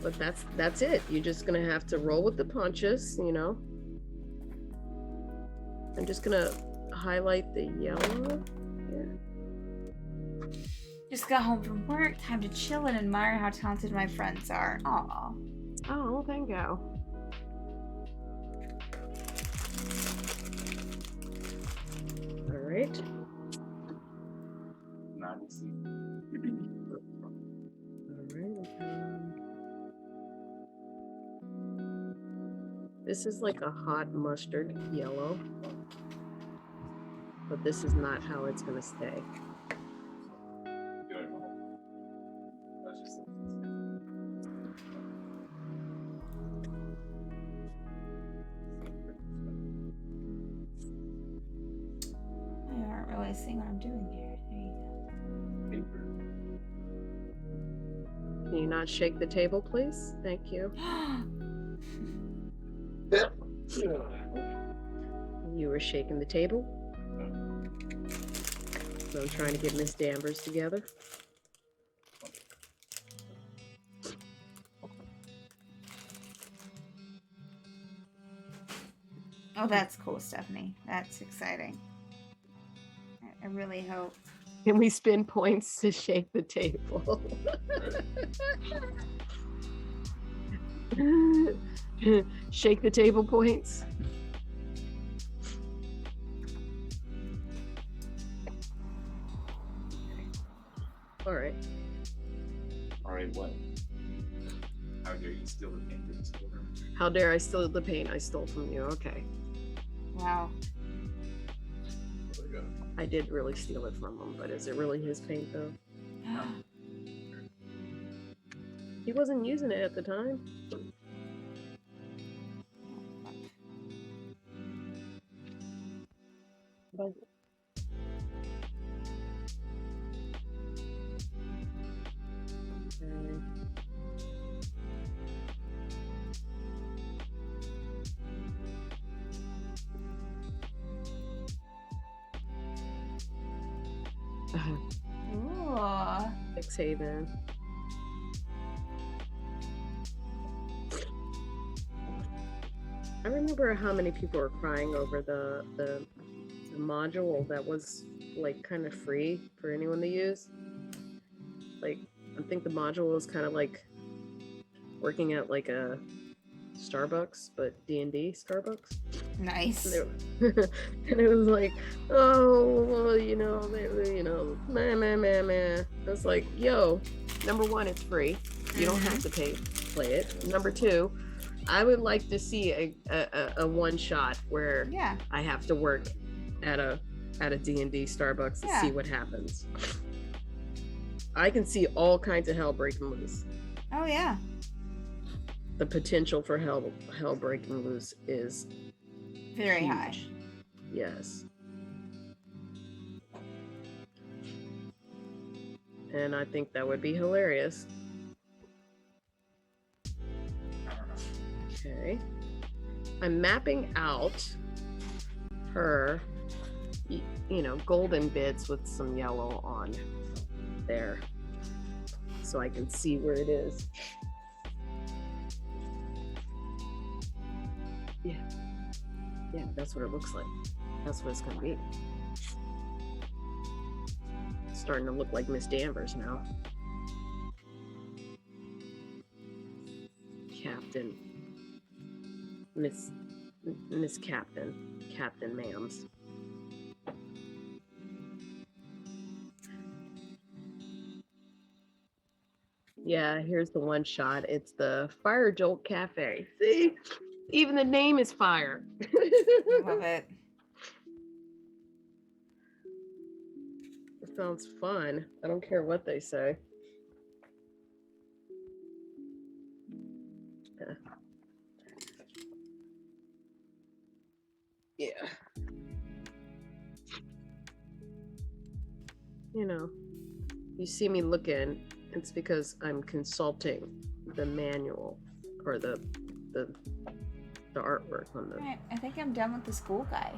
Speaker 2: But that's it. You're just going to have to roll with the punches, you know. I'm just gonna highlight the yellow here.
Speaker 1: Just got home from work. Time to chill and admire how talented my friends are. Aw.
Speaker 2: Oh, thank you. All right.
Speaker 3: Now you see.
Speaker 2: All right. This is like a hot mustard yellow. But this is not how it's going to stay.
Speaker 1: I aren't really seeing what I'm doing here. There you go.
Speaker 2: Can you not shake the table, please? Thank you. You were shaking the table? So I'm trying to get Miss Danvers together.
Speaker 1: Oh, that's cool, Stephanie. That's exciting. I really hope.
Speaker 2: Can we spend points to shake the table? Shake the table points. All right.
Speaker 3: All right, what? How dare you steal the paint that you stole from me?
Speaker 2: How dare I steal the paint I stole from you? Okay.
Speaker 1: Wow.
Speaker 3: go.
Speaker 2: I did really steal it from him, but is it really his paint though? He wasn't using it at the time. But
Speaker 1: Ooh.
Speaker 2: Haven. I remember how many people were crying over the module that was like kind of free for anyone to use. Like, I think the module was kind of like working at like a Starbucks, but D&D Starbucks.
Speaker 1: Nice.
Speaker 2: And it was like, oh, well, you know, meh. It's like, yo, number one, it's free. You don't have to play it. Number two, I would like to see a one shot where I have to work at a D&D Starbucks to see what happens. I can see all kinds of hell breaking loose.
Speaker 1: Oh yeah.
Speaker 2: The potential for hell breaking loose is
Speaker 1: very
Speaker 2: huge.
Speaker 1: high.
Speaker 2: Yes. And I think that would be hilarious. Okay. I'm mapping out her, you know, golden bits with some yellow on there so I can see where it is. Yeah, that's what it looks like. That's what it's gonna be. It's starting to look like Miss Danvers now. Captain. Miss Captain Ma'ams. Yeah, here's the one shot. It's the Fire Jolt Cafe. See? Even the name is fire.
Speaker 1: Love it.
Speaker 2: It sounds fun. I don't care what they say. Yeah. You know, you see me looking, it's because I'm consulting the manual or the artwork on the.
Speaker 1: Right, I think I'm done with the school guy.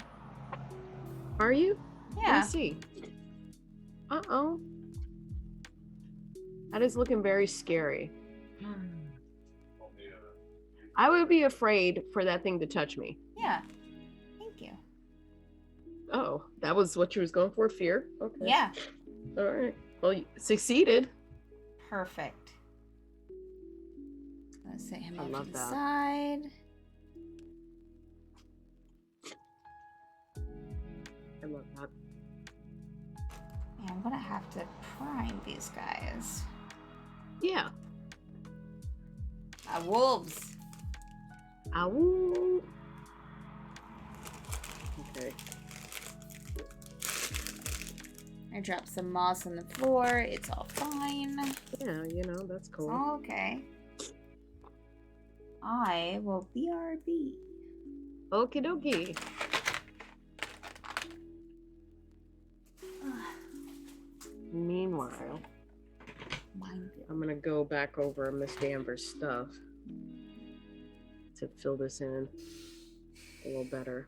Speaker 2: Are you?
Speaker 1: Yeah.
Speaker 2: Let me see. Uh-oh. That is looking very scary. I would be afraid for that thing to touch me.
Speaker 1: Yeah. Thank you.
Speaker 2: Oh, that was what you was going for? Fear? Okay.
Speaker 1: Yeah.
Speaker 2: All right. Well, you succeeded.
Speaker 1: Perfect. Let's set him
Speaker 2: I
Speaker 1: off
Speaker 2: love
Speaker 1: to the
Speaker 2: that.
Speaker 1: side.
Speaker 2: I love that.
Speaker 1: Yeah, I'm gonna have to prime these guys.
Speaker 2: Yeah.
Speaker 1: Wolves.
Speaker 2: Ow. Okay.
Speaker 1: I dropped some moss on the floor. It's all fine.
Speaker 2: Yeah, you know, that's
Speaker 1: It's
Speaker 2: cool.
Speaker 1: all okay. I will BRB.
Speaker 2: Okie dokie. Meanwhile, I'm gonna go back over Miss Danvers' stuff to fill this in a little better.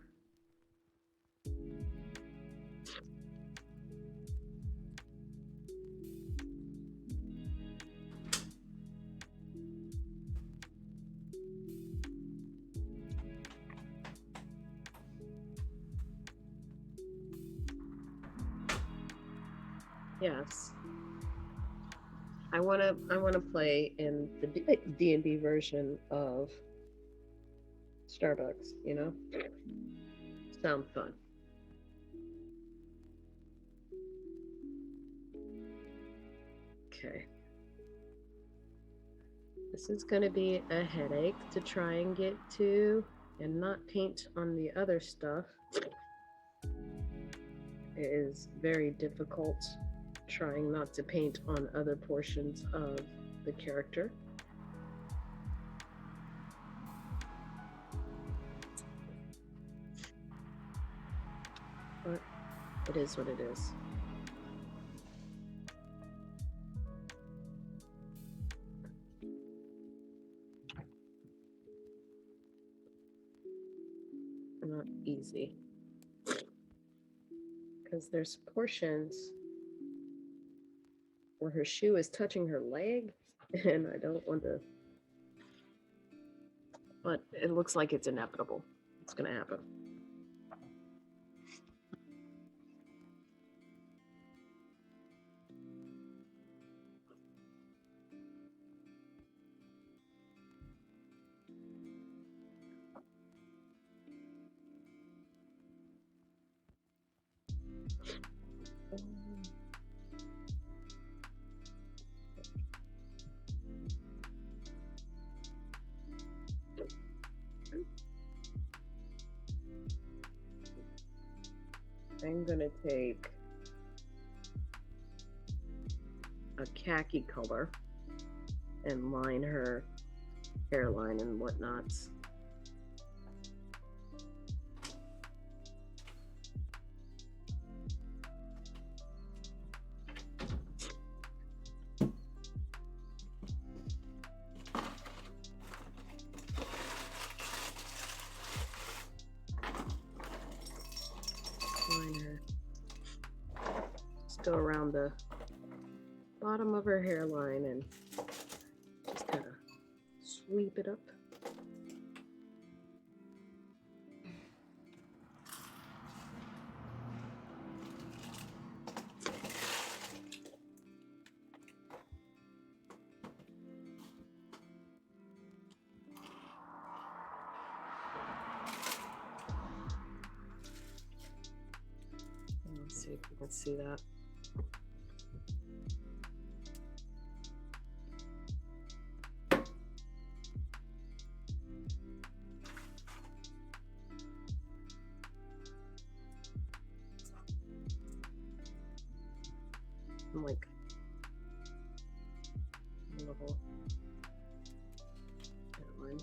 Speaker 2: Yes. I wanna play in the D&D version of Starbucks, you know? Sound fun. Okay. This is gonna be a headache to try and get to and not paint on the other stuff. It is very difficult trying not to paint on other portions of the character. But it is what it is. Not easy. Because there's portions where her shoe is touching her leg, and I don't want to. But it looks like it's inevitable. It's going to happen. I'm going to take a khaki color and line her hairline and whatnots. Line her. Just go around the bottom of her hairline and just kind of sweep it up. Let's see if we can see that. I'm like a little outline.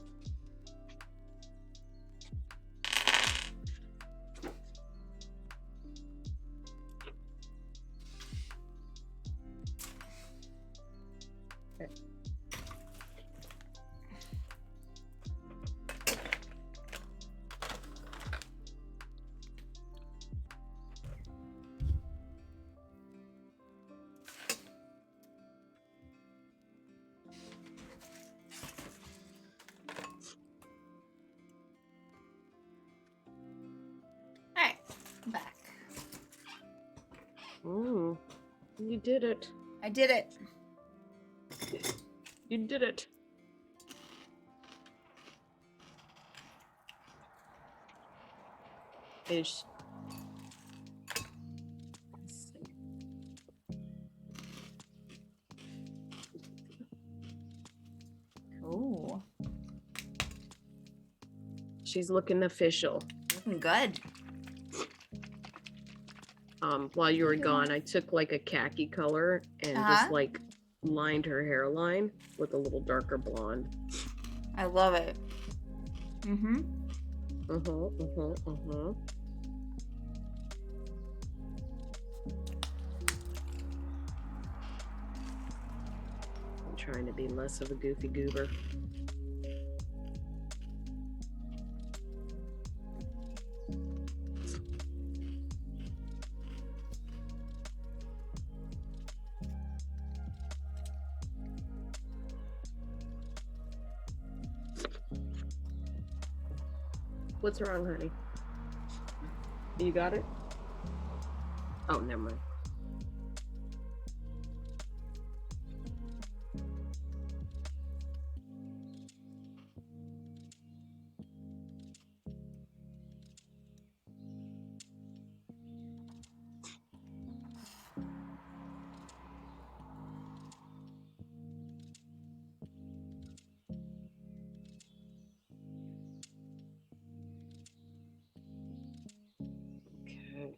Speaker 2: Okay.
Speaker 1: Alright, I'm back.
Speaker 2: Oh, you did it.
Speaker 1: I did it.
Speaker 2: You did it. Ish. Let's see.
Speaker 1: Ooh,
Speaker 2: She's looking official.
Speaker 1: looking good.
Speaker 2: While you were gone, I took like a khaki color and just like lined her hairline with a little darker blonde.
Speaker 1: I love it. Mm-hmm.
Speaker 2: I'm trying to be less of a goofy goober. What's wrong, honey? You got it? Oh, never mind. Okay.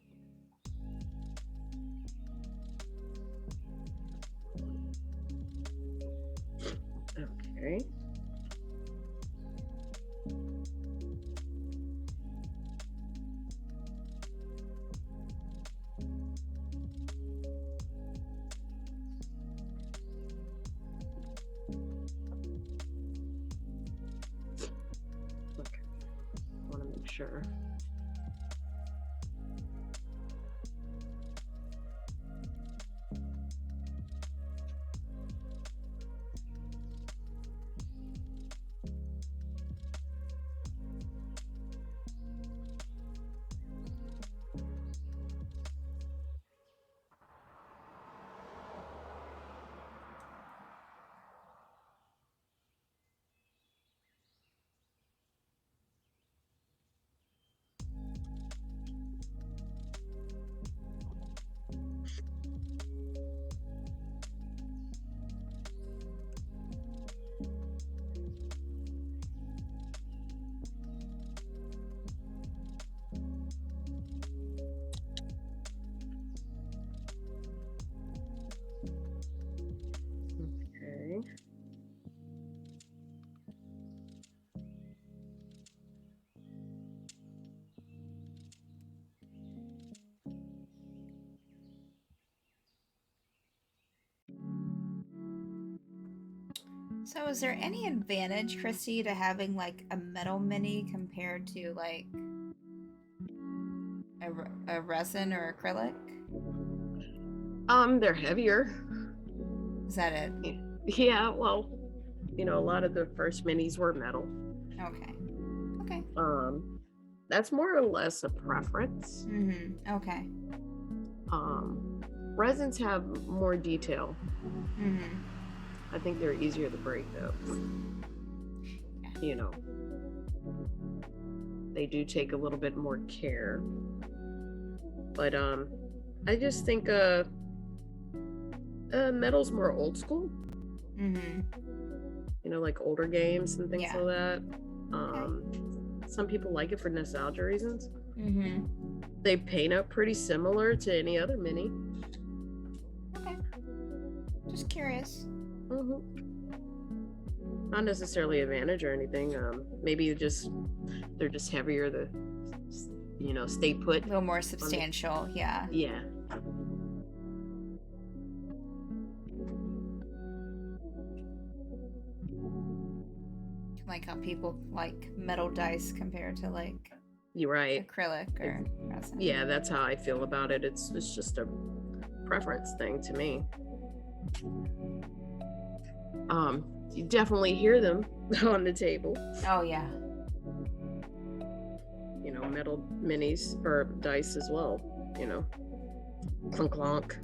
Speaker 2: sure. Okay.
Speaker 1: So, is there any advantage, Christy, to having like a metal mini compared to like a resin or acrylic?
Speaker 2: They're heavier.
Speaker 1: Is that it?
Speaker 2: Yeah, well, a lot of the first minis were metal.
Speaker 1: Okay. Okay.
Speaker 2: That's more or less a preference.
Speaker 1: Mm-hmm. Okay.
Speaker 2: Resins have more detail.
Speaker 1: Mm-hmm.
Speaker 2: I think they're easier to break though.
Speaker 1: Yeah.
Speaker 2: They do take a little bit more care. But I just think metal's more old school.
Speaker 1: Mm-hmm.
Speaker 2: Like older games and things
Speaker 1: Yeah.
Speaker 2: like that. Some people like it for nostalgia reasons.
Speaker 1: Mm-hmm.
Speaker 2: They paint up pretty similar to any other mini.
Speaker 1: Okay. Just curious.
Speaker 2: Mm-hmm. Not necessarily advantage or anything. Maybe they're just heavier to, stay put.
Speaker 1: A little more substantial. Yeah.
Speaker 2: Yeah.
Speaker 1: Like how people like metal dice compared to like
Speaker 2: You're right.
Speaker 1: acrylic or resin.
Speaker 2: Yeah, that's how I feel about it. It's just a preference thing to me. You definitely hear them on the table.
Speaker 1: Oh yeah.
Speaker 2: Metal minis or dice as well. Clunk clonk.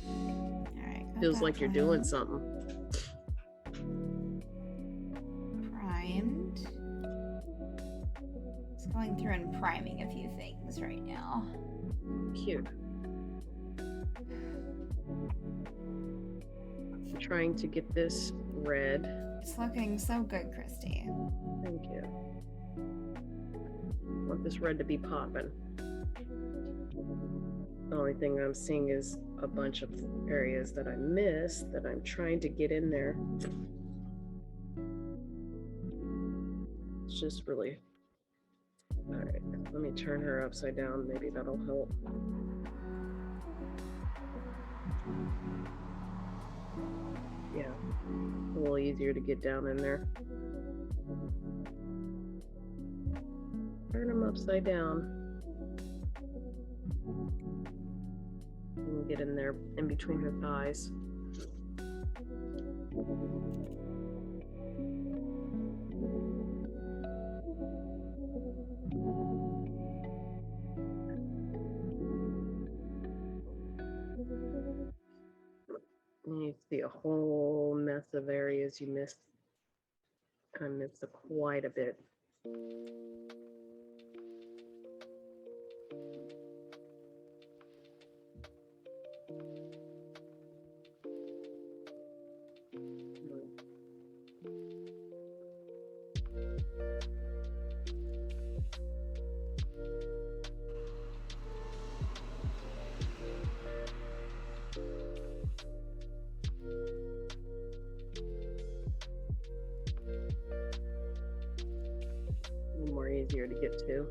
Speaker 1: All right.
Speaker 2: Feels like you're doing something.
Speaker 1: Primed. Just going through and priming a few things right now.
Speaker 2: Cute. I'm trying to get this red.
Speaker 1: It's looking so good, Christy.
Speaker 2: Thank you. I want this red to be popping. The only thing I'm seeing is a bunch of areas that I missed that I'm trying to get in there. It's just really... Alright, let me turn her upside down. Maybe that'll help. Yeah, a little easier to get down in there. Turn them upside down. And get in there in between her thighs. You see a whole mess of areas you missed. I missed quite a bit. More easier to get to.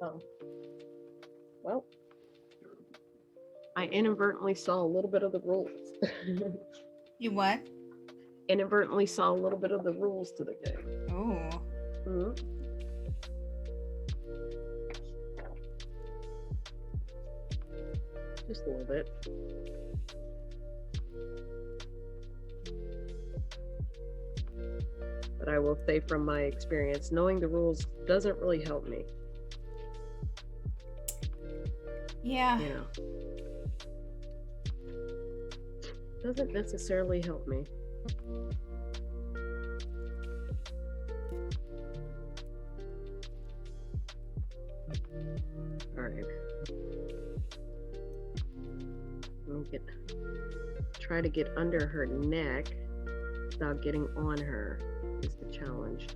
Speaker 2: Oh. Well, I inadvertently saw a little bit of the rules.
Speaker 1: You what?
Speaker 2: Inadvertently saw a little bit of the rules to the game.
Speaker 1: Ooh.
Speaker 2: Mhm. Just a little bit. But I will say from my experience, knowing the rules doesn't really help me.
Speaker 1: Yeah.
Speaker 2: You know. Doesn't necessarily help me. Alright. Try to get under her neck without getting on her is the challenge.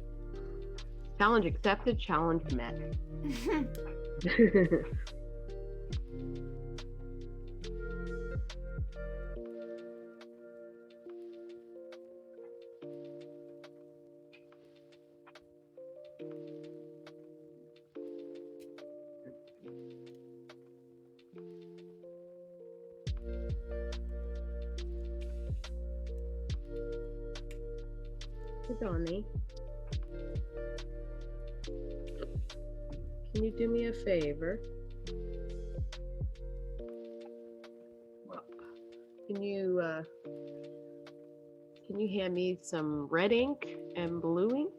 Speaker 2: Challenge accepted, challenge met. Donnie, can you do me a favor?
Speaker 3: What?
Speaker 2: Can you hand me some red ink and blue ink?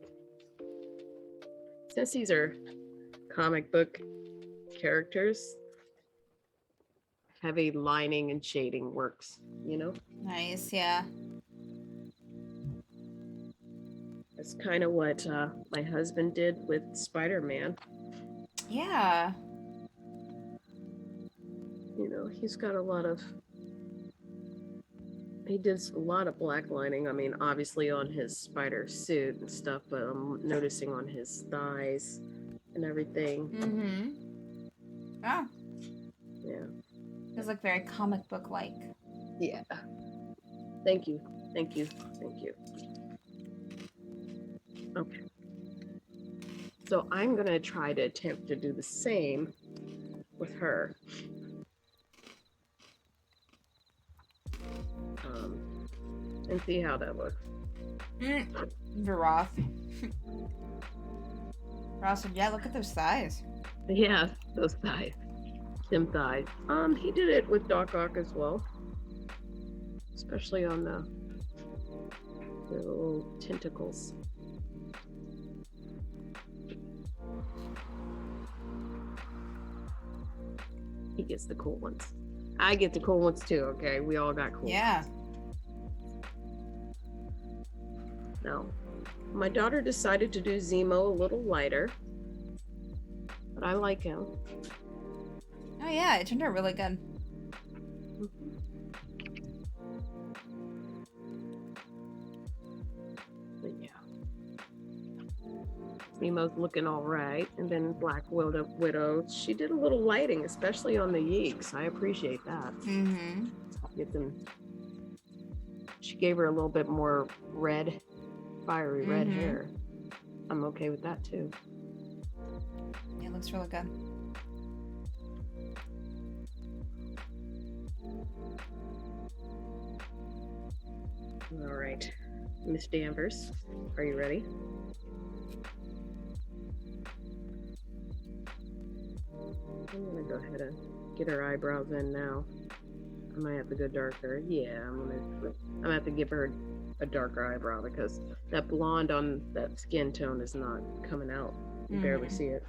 Speaker 2: Since these are comic book characters, heavy lining and shading works, you know?
Speaker 1: Nice, yeah.
Speaker 2: That's kind of what my husband did with Spider-Man.
Speaker 1: Yeah.
Speaker 2: You know, he does a lot of black lining. I mean, obviously on his spider suit and stuff, but I'm noticing on his thighs and everything.
Speaker 1: Mm-hmm. Oh.
Speaker 2: Yeah.
Speaker 1: Feels like very comic book like.
Speaker 2: Yeah. Thank you. Thank you. Thank you. Okay. So I'm going to try to attempt to do the same with her. And see how that looks.
Speaker 1: Roth. Roth said, yeah, look at those thighs.
Speaker 2: Yeah, those thighs. Them thighs. He did it with Doc Ock as well. Especially on the little tentacles. He gets the cool ones. I get the cool ones too, okay? We all got cool
Speaker 1: Yeah.
Speaker 2: ones. Now, my daughter decided to do Zemo a little lighter. But I like him.
Speaker 1: Oh yeah, it turned out really good.
Speaker 2: But yeah. Zemo's looking all right. And then Black Widow, she did a little lighting, especially on the yeeks. I appreciate that.
Speaker 1: Mm-hmm.
Speaker 2: Get them. She gave her a little bit more red, fiery red hair. I'm okay with that too.
Speaker 1: Yeah, it looks really good.
Speaker 2: All right, Miss Danvers, are you ready? I'm gonna go ahead and get her eyebrows in now. I might have to go darker. Yeah, I'm gonna have to give her a darker eyebrow because that blonde on that skin tone is not coming out. You barely see it.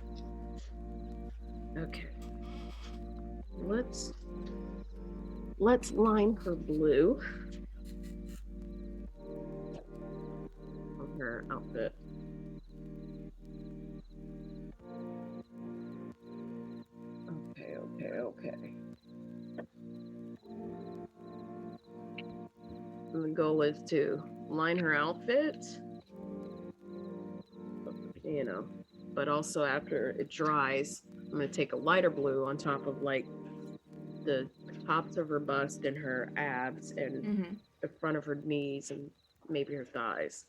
Speaker 2: Okay. Let's line her blue on her outfit. Okay. And the goal is to line her outfit, you know, but also after it dries, I'm going to take a lighter blue on top of like the tops of her bust and her abs and the front of her knees and maybe her thighs.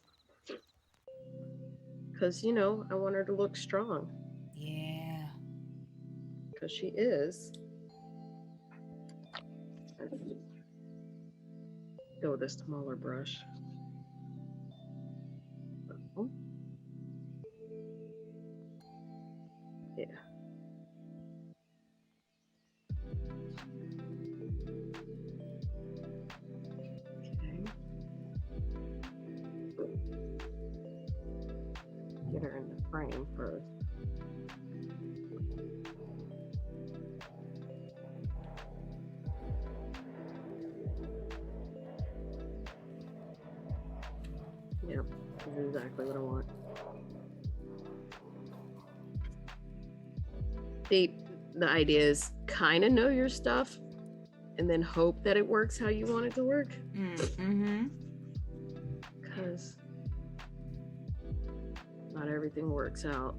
Speaker 2: Because, you know, I want her to look strong.
Speaker 1: Yeah.
Speaker 2: Because she is. Go with a smaller brush. Oh. Yeah. Okay. Get her in the frame first. Yep, this is exactly what I want. The idea is kind of know your stuff and then hope that it works how you want it to work.
Speaker 1: Mm-hmm.
Speaker 2: Because not everything works out.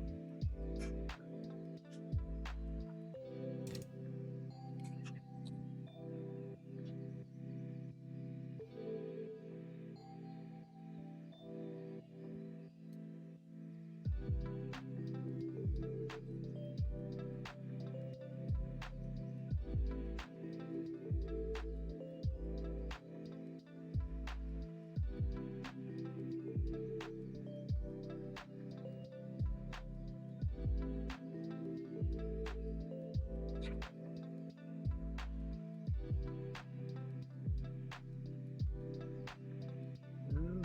Speaker 2: Oh.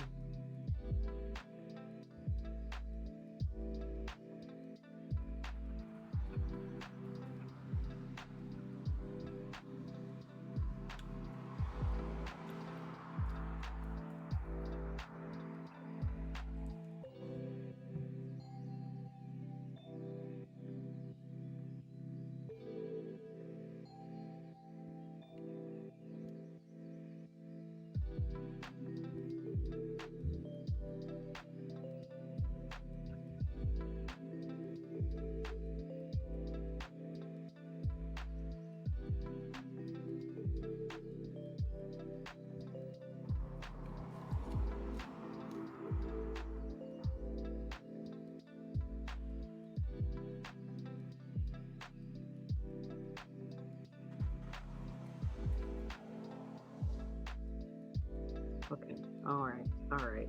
Speaker 2: Okay. All right.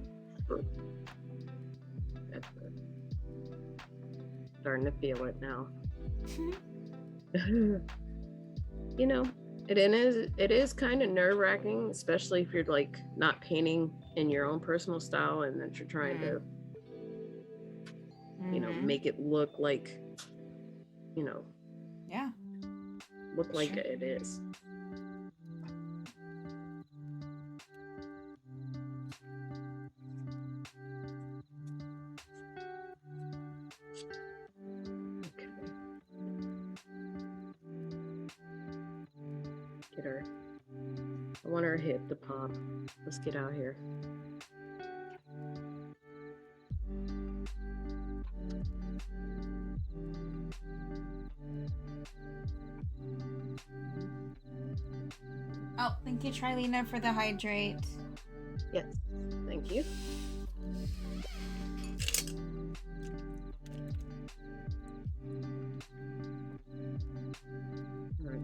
Speaker 2: That's good. Starting to feel it now. You know, it is kind of nerve-wracking, especially if you're like not painting in your own personal style and that you're trying to, you know, make it look like, you know,
Speaker 1: Yeah.
Speaker 2: look like
Speaker 1: Sure.
Speaker 2: it is. Okay. Get her. I want her hip to pop. Let's get out here.
Speaker 1: Oh, thank you, Trilena, for the hydrate.
Speaker 2: Yes. Thank you. All right.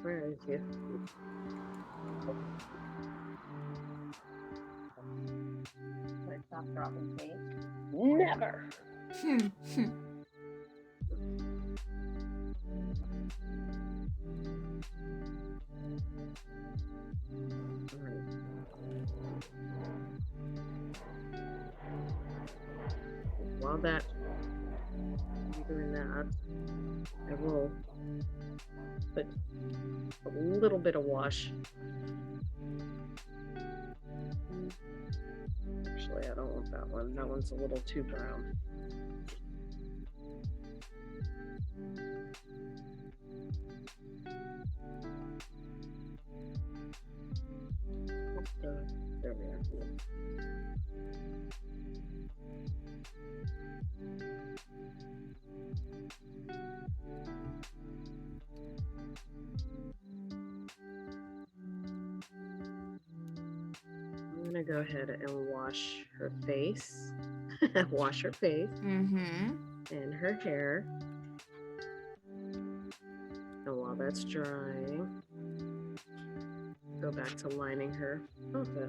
Speaker 2: Where is you?
Speaker 4: Stop dropping tape. Never.
Speaker 2: While that doing that, I will put a little bit of wash. Actually, I don't want that one. That one's a little too brown. There we are. I'm gonna go ahead and wash her face. Wash her face
Speaker 1: Mm-hmm.
Speaker 2: and her hair. And while that's drying, go back to lining her. Okay.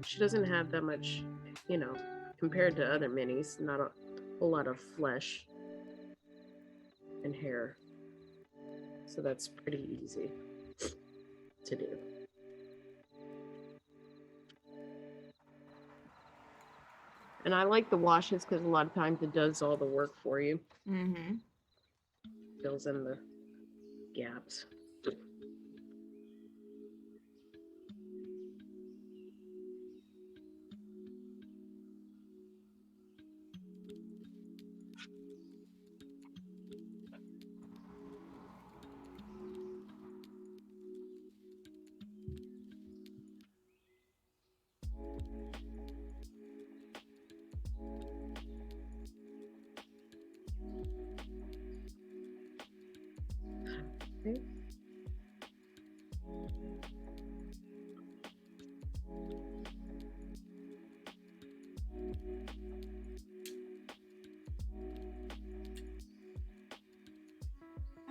Speaker 2: She doesn't have that much, you know, compared to other minis, not a whole lot of flesh and hair. So that's pretty easy to do. And I like the washes because a lot of times it does all the work for you.
Speaker 1: Mm-hmm.
Speaker 2: Fills in the gaps. Okay.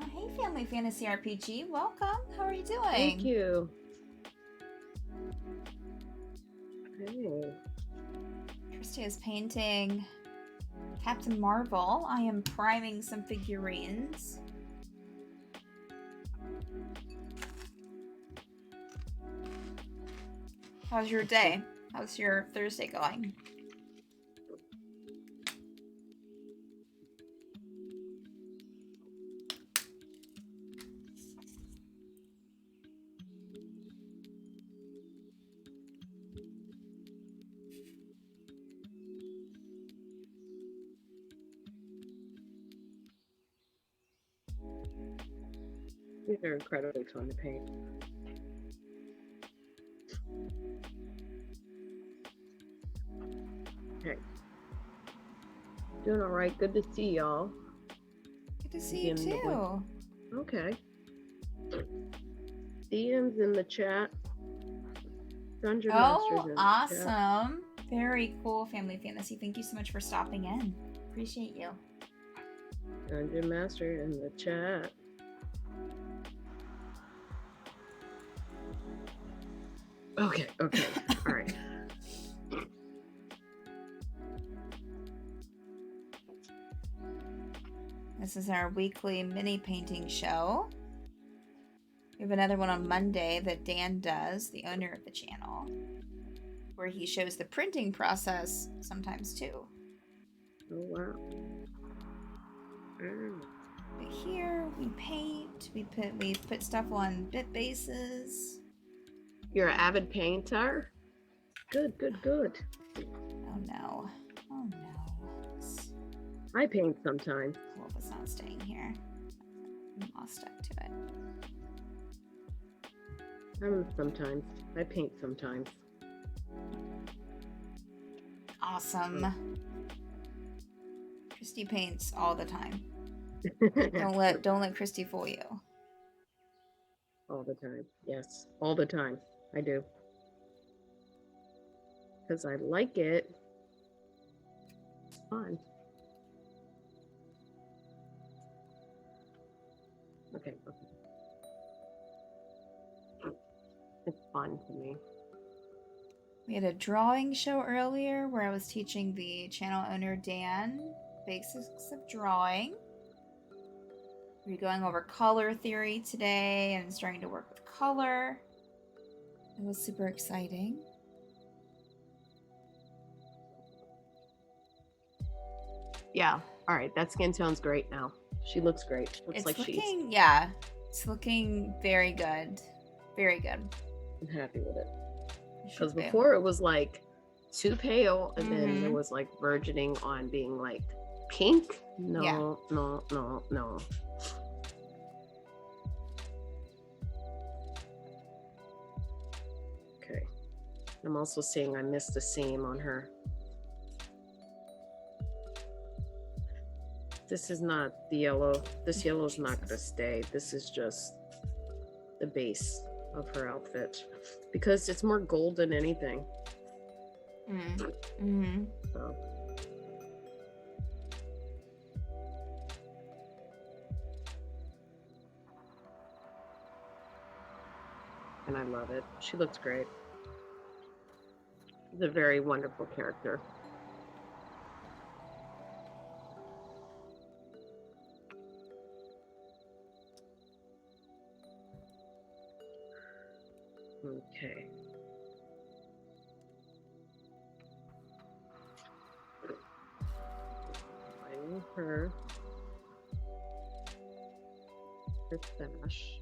Speaker 1: Oh, hey, Family Fantasy RPG. Welcome. How are you doing?
Speaker 2: Thank you. Hey.
Speaker 1: Christy is painting Captain Marvel. I am priming some figurines. How's your day? How's your Thursday going?
Speaker 2: These are incredibly fun to paint. Okay. Doing all right. Good to see y'all.
Speaker 1: Good to see you
Speaker 2: Begin the
Speaker 1: too.
Speaker 2: Okay. DM's in the chat. Dungeon Master's in
Speaker 1: Oh,
Speaker 2: the chat.
Speaker 1: awesome. Very cool, Family Fantasy. Thank you so much for stopping in. Appreciate you.
Speaker 2: Dungeon Master in the chat. Okay. All right.
Speaker 1: This is our weekly mini painting show. We have another one on Monday that Dan does, the owner of the channel, where he shows the printing process sometimes too.
Speaker 2: Oh, wow.
Speaker 1: But here we paint, we put stuff on bit bases.
Speaker 2: You're an avid painter? Good.
Speaker 1: Oh no.
Speaker 2: I paint sometimes.
Speaker 1: Wolf is not staying here. I'm all stuck to it.
Speaker 2: Sometimes. I paint sometimes.
Speaker 1: Awesome. Christy paints all the time. Don't let Christy fool you.
Speaker 2: All the time. Yes. All the time. I do. Because I like it. It's fun. Okay. It's fun to me.
Speaker 1: We had a drawing show earlier where I was teaching the channel owner Dan basics of drawing. We're going over color theory today and starting to work with color. It was super exciting.
Speaker 2: Yeah. All right, that skin tone's great now. She looks great. Looks
Speaker 1: It's
Speaker 2: like she's.
Speaker 1: looking, yeah, it's looking very good. Very good.
Speaker 2: I'm happy with it.
Speaker 1: You should
Speaker 2: Because
Speaker 1: be.
Speaker 2: before it was like too pale, and then there
Speaker 1: Mhm.
Speaker 2: was like verging on being like pink. No,
Speaker 1: Yeah.
Speaker 2: no. Okay. I'm also seeing I missed a seam on her. This is not the yellow. This yellow is not going to stay. This is just the base of her outfit because it's more gold than anything.
Speaker 1: Mm-hmm.
Speaker 2: So. And I love it. She looks great. She's a very wonderful character. Okay. Finding her stash.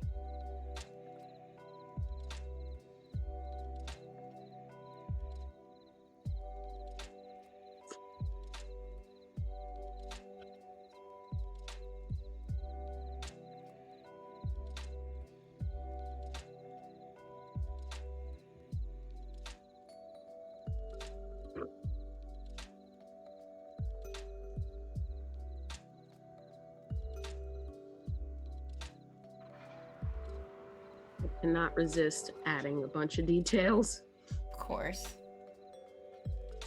Speaker 2: I cannot resist adding a bunch of details.
Speaker 1: Of course.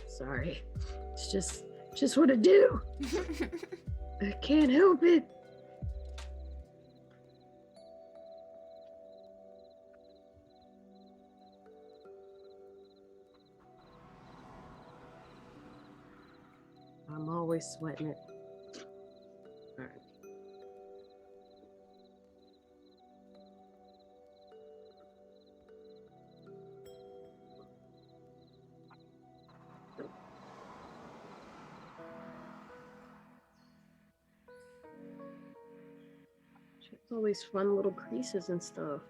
Speaker 2: Sorry. It's just what I do. I can't help it. I'm always sweating it. All right. She has all these fun little creases and stuff.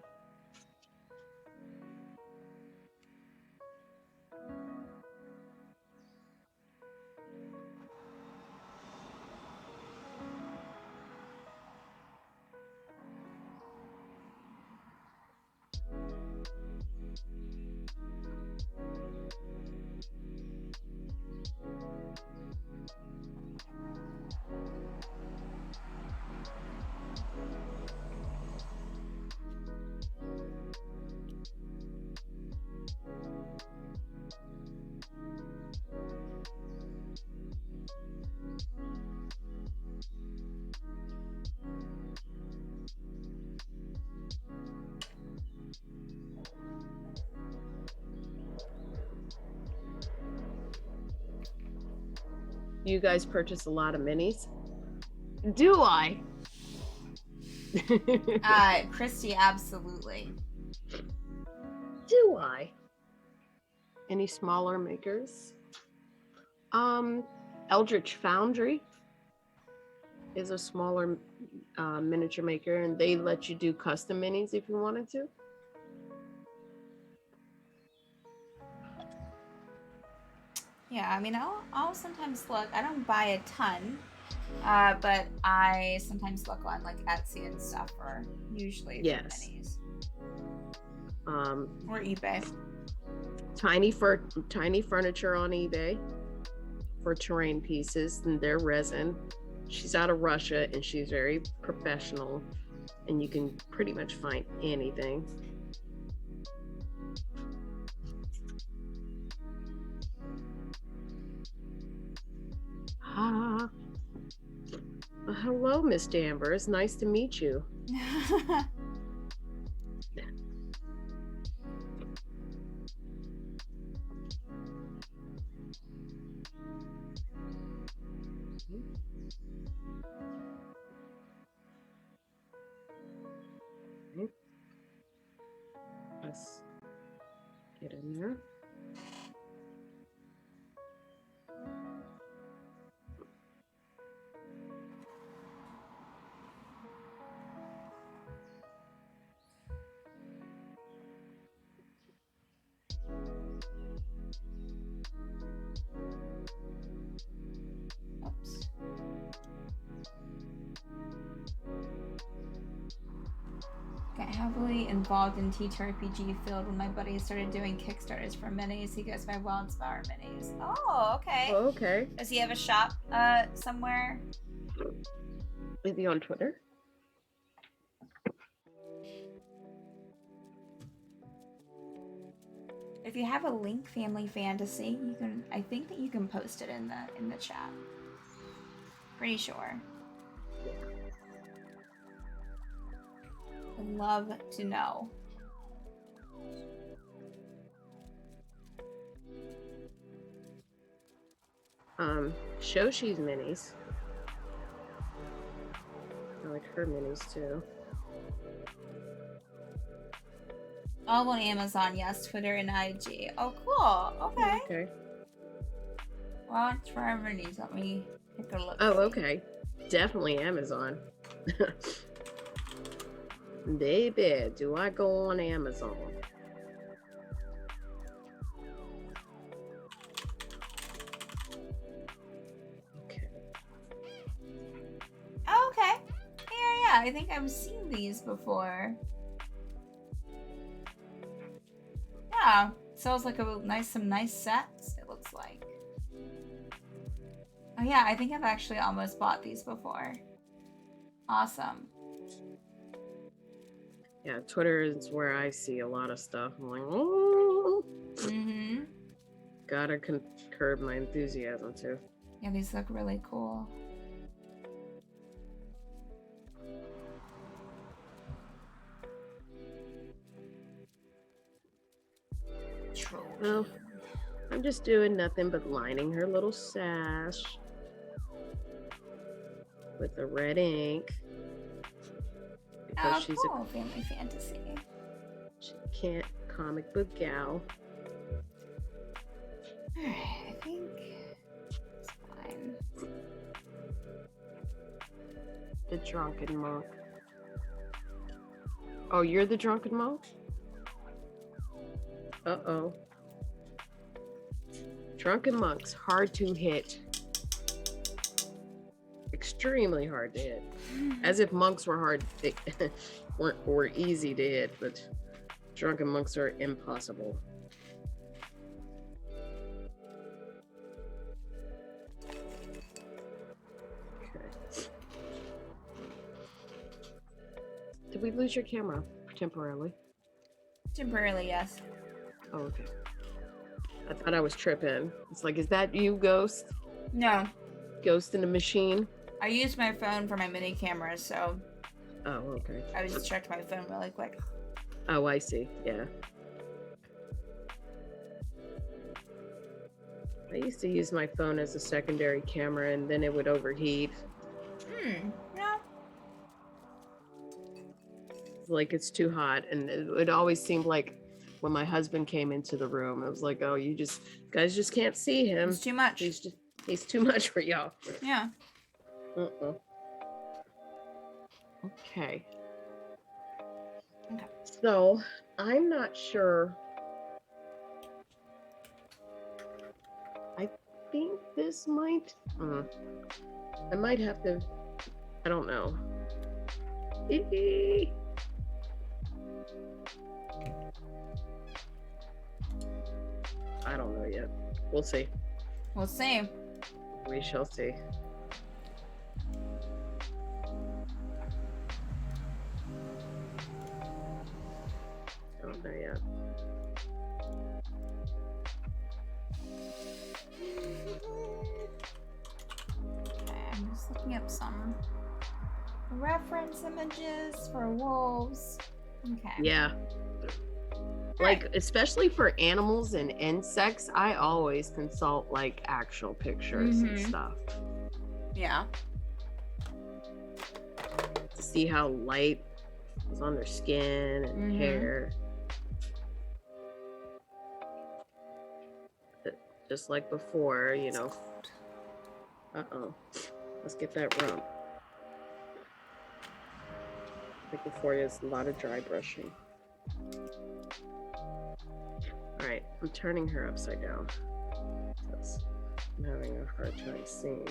Speaker 2: You guys purchase a lot of minis? Do I?
Speaker 1: Christy, absolutely.
Speaker 2: Do I? Any smaller makers? Eldritch Foundry is a smaller miniature maker, and they let you do custom minis if you wanted to.
Speaker 1: Yeah, I mean, I'll sometimes look. I don't buy a ton, but I sometimes look on like Etsy and stuff, or usually
Speaker 2: Yes.
Speaker 1: minis. Or eBay.
Speaker 2: Tiny furniture on eBay for terrain pieces, and they're resin. She's out of Russia, and she's very professional, and you can pretty much find anything. Hello, Miss Danvers. Nice to meet you. Let's get in there.
Speaker 1: involved in TTRPG field when my buddy started doing Kickstarters for minis. He goes by Wildflower Minis. Oh, okay.
Speaker 2: Oh, okay.
Speaker 1: Does he have a shop somewhere?
Speaker 2: Is he on Twitter?
Speaker 1: If you have a link, Family Fantasy, you can. I think that you can post it in the chat. Pretty sure. I'd love to know.
Speaker 2: Shoshi's minis. I like her minis too.
Speaker 1: All on Amazon, yes, Twitter and IG. Oh, cool. Okay.
Speaker 2: Okay.
Speaker 1: Watch for our minis. Let me take a look.
Speaker 2: Oh, okay. Definitely Amazon. Baby, do I go on Amazon? Okay.
Speaker 1: Oh, okay. Yeah. I think I've seen these before. Yeah. Sells like some nice sets, it looks like. Oh yeah, I think I've actually almost bought these before. Awesome.
Speaker 2: Yeah, Twitter is where I see a lot of stuff. I'm like, oh.
Speaker 1: Mm-hmm.
Speaker 2: Gotta curb my enthusiasm too.
Speaker 1: Yeah, these look really cool.
Speaker 2: Well, I'm just doing nothing but lining her little sash with the red ink. Because
Speaker 1: Oh,
Speaker 2: she's
Speaker 1: cool. Family Fantasy.
Speaker 2: she can't comic book gal.
Speaker 1: Alright, I think it's fine.
Speaker 2: The drunken monk. Oh, you're the drunken monk? Uh-oh. Drunken monks, hard to hit. Extremely hard to hit. As if monks were hard to were easy to hit, but drunken monks are impossible. Okay. Did we lose your camera temporarily?
Speaker 1: Temporarily, yes.
Speaker 2: Oh, okay. I thought I was tripping. It's like, is that you, Ghost?
Speaker 1: No.
Speaker 2: Ghost in the machine?
Speaker 1: I used my phone for my mini cameras, so
Speaker 2: Oh, okay.
Speaker 1: I just checked my phone really quick.
Speaker 2: Oh, I see. Yeah. I used to use my phone as a secondary camera and then it would overheat.
Speaker 1: Yeah.
Speaker 2: Like it's too hot. And it always seemed like when my husband came into the room, it was like, oh, guys just can't see him.
Speaker 1: It's too much.
Speaker 2: He's too much for y'all.
Speaker 1: Yeah.
Speaker 2: Okay.
Speaker 1: Okay.
Speaker 2: So I'm not sure. I think this might. I might have to. I don't know. I don't know yet. We'll see.
Speaker 1: We'll see.
Speaker 2: We shall see. I don't know yet.
Speaker 1: Okay, I'm just looking up some reference images for wolves. Okay.
Speaker 2: Yeah. Like, especially for animals and insects, I always consult like actual pictures and stuff
Speaker 1: Yeah.
Speaker 2: to see how light is on their skin and hair. But just like before, you know. Uh-oh. Let's get that rump. Like before, there's a lot of dry brushing. All right, I'm turning her upside down because I'm having a hard time seeing.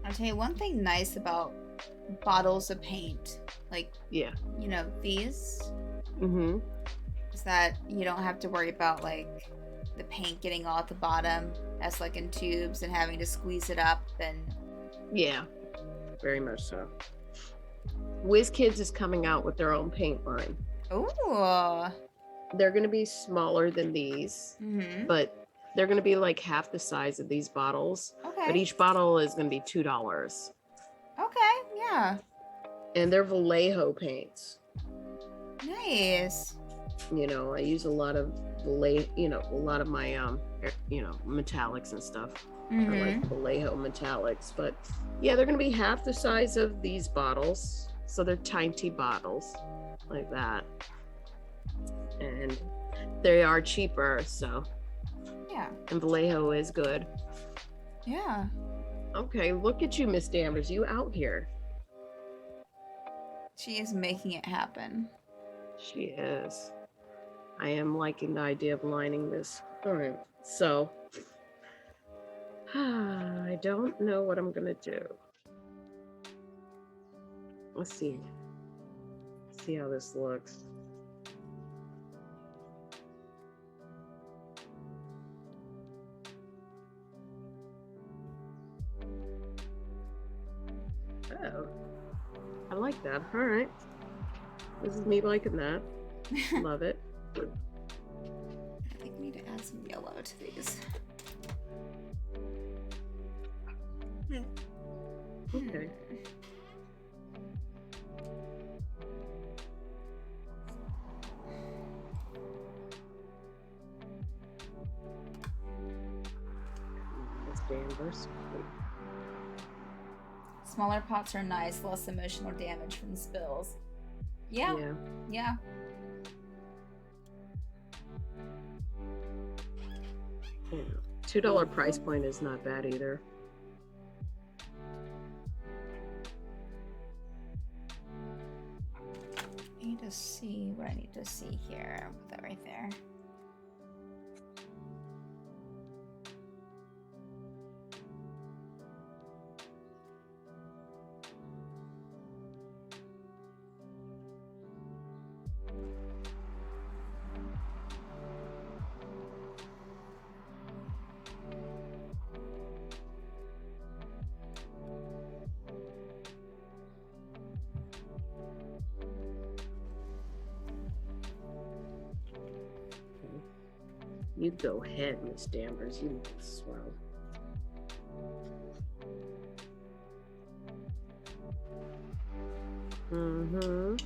Speaker 1: I'll tell you one thing nice about bottles of paint, like,
Speaker 2: Yeah.
Speaker 1: you know, these,
Speaker 2: Mm-hmm.
Speaker 1: is that you don't have to worry about, like, the paint getting all at the bottom as, like, in tubes and having to squeeze it up. And
Speaker 2: Yeah. Very much so. WizKids is coming out with their own paint line.
Speaker 1: ooh.
Speaker 2: They're going to be smaller than these,
Speaker 1: Mm-hmm.
Speaker 2: but they're going to be like half the size of these bottles.
Speaker 1: Okay.
Speaker 2: But each bottle is going to be $2.
Speaker 1: Okay, yeah.
Speaker 2: And they're Vallejo paints.
Speaker 1: Nice.
Speaker 2: You know, I use a lot of a lot of my metallics and stuff. I
Speaker 1: Mm-hmm.
Speaker 2: like Vallejo metallics, but yeah, they're going to be half the size of these bottles. So they're tiny bottles like that. And they are cheaper, so.
Speaker 1: Yeah.
Speaker 2: And Vallejo is good.
Speaker 1: Yeah.
Speaker 2: Okay, look at you, Miss Danvers. You out here.
Speaker 1: She is making it happen.
Speaker 2: She is. I am liking the idea of lining this. All right, so. I don't know what I'm going to do. Let's see. See how this looks. Oh, I like that. All right. This is me liking that. Love it.
Speaker 1: I think we need to add some yellow to these.
Speaker 2: Okay. Miss Danvers.
Speaker 1: Smaller pots are nice, less emotional damage from spills. Yeah.
Speaker 2: Yeah.
Speaker 1: Yeah.
Speaker 2: Yeah. $2 price point is not bad either.
Speaker 1: I need to see what I need to see here. I'll put that right there.
Speaker 2: You go ahead, Miss Danvers. You look swell. Mm-hmm.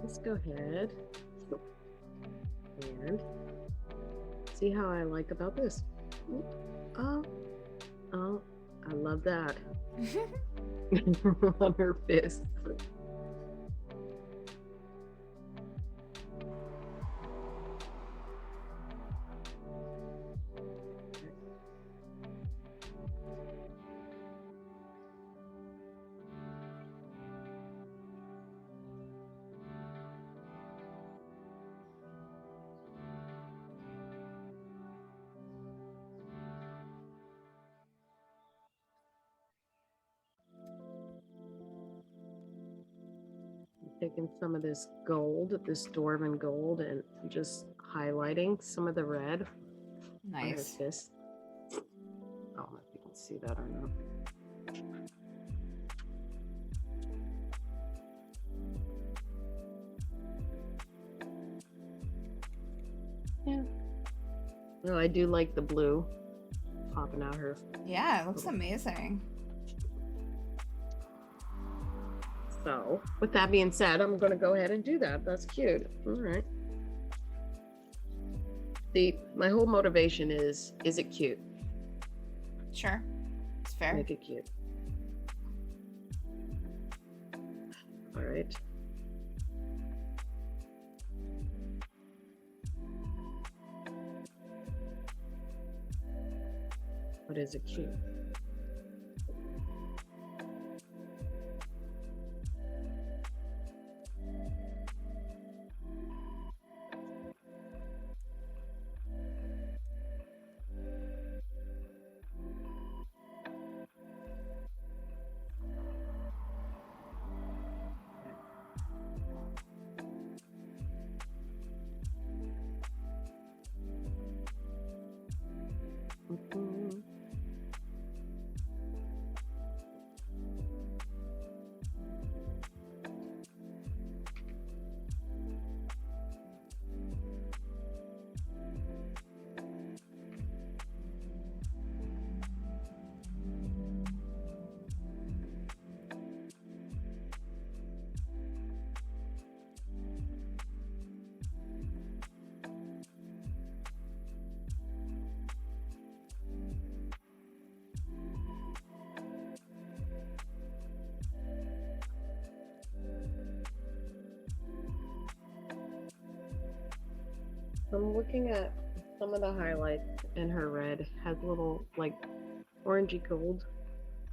Speaker 2: Let's go ahead and see how I like about this. Oh, I love that. On her fist. Taking some of this gold, this dwarven gold, and just highlighting some of the red on her
Speaker 1: Nice.
Speaker 2: fist. I don't know if you can see that or not. Yeah. No, I do like the blue popping out her.
Speaker 1: Yeah, it looks amazing.
Speaker 2: So, with that being said, I'm going to go ahead and do that. That's cute. All right. My whole motivation is it cute?
Speaker 1: Sure. It's fair.
Speaker 2: Make it cute. All right. What is it cute? Mhm. I'm looking at some of the highlights, and her red has little, like, orangey gold.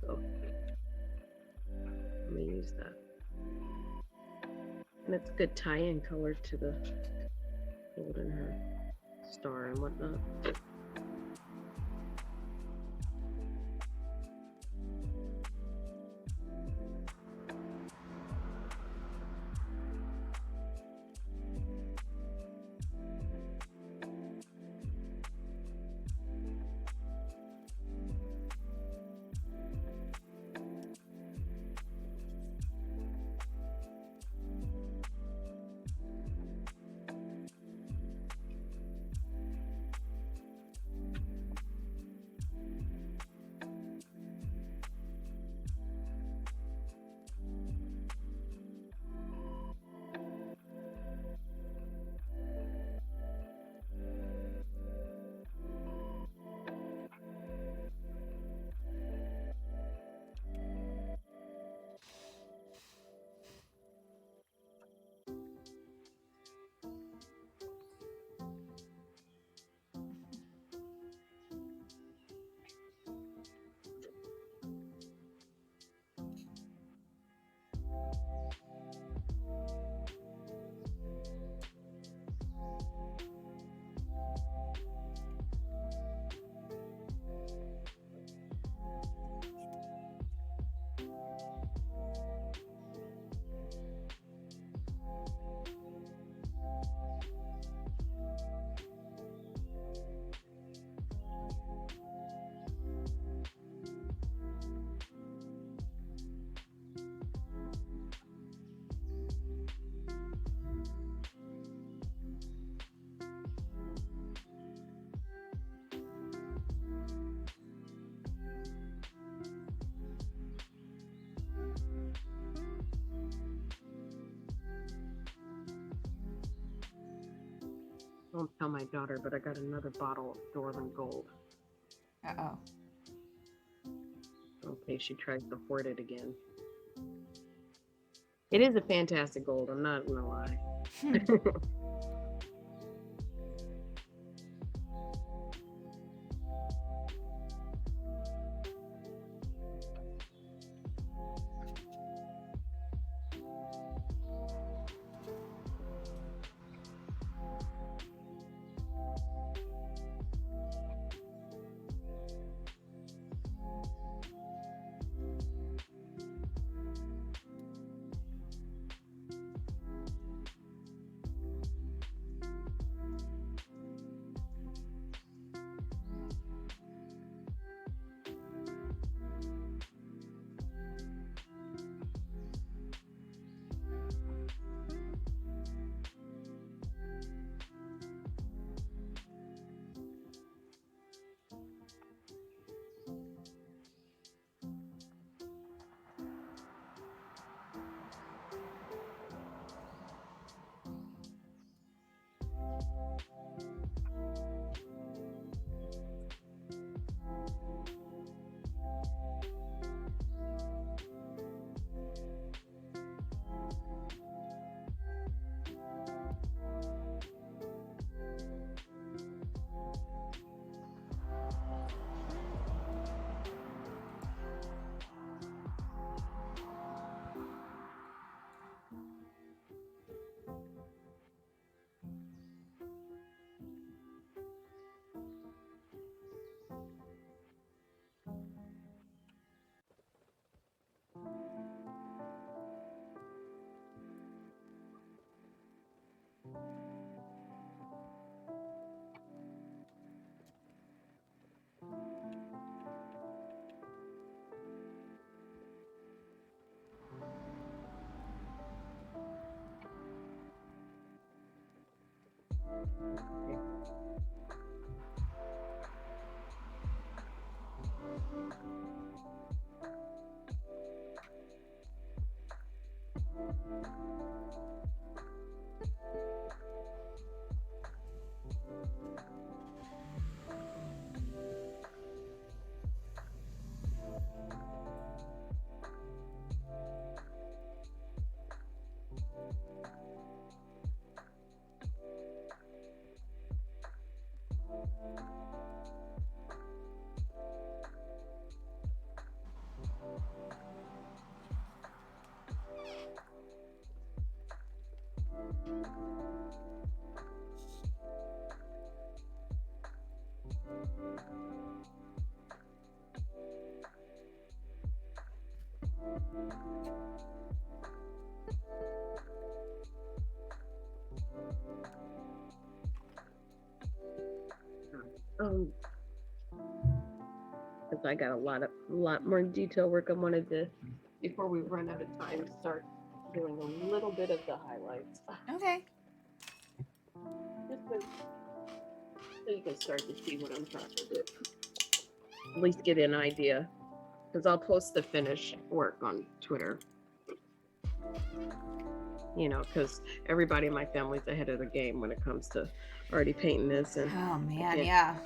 Speaker 2: So I'm gonna use that. And it's a good tie-in color to the gold in her star and whatnot. Don't tell my daughter, but I got another bottle of Dorland Gold
Speaker 1: Uh-oh.
Speaker 2: in case she tries to hoard it again. It is a fantastic gold, I'm not gonna lie. Because I got a lot more detail work I wanted to, before we run out of time, start doing a little bit of the highlights.
Speaker 1: Okay.
Speaker 2: Just so you can start to see what I'm trying to do. At least get an idea. Because I'll post the finished work on Twitter. You know, because everybody in my family's ahead of the game when it comes to already painting this. And
Speaker 1: Oh man,
Speaker 2: can't-
Speaker 1: yeah.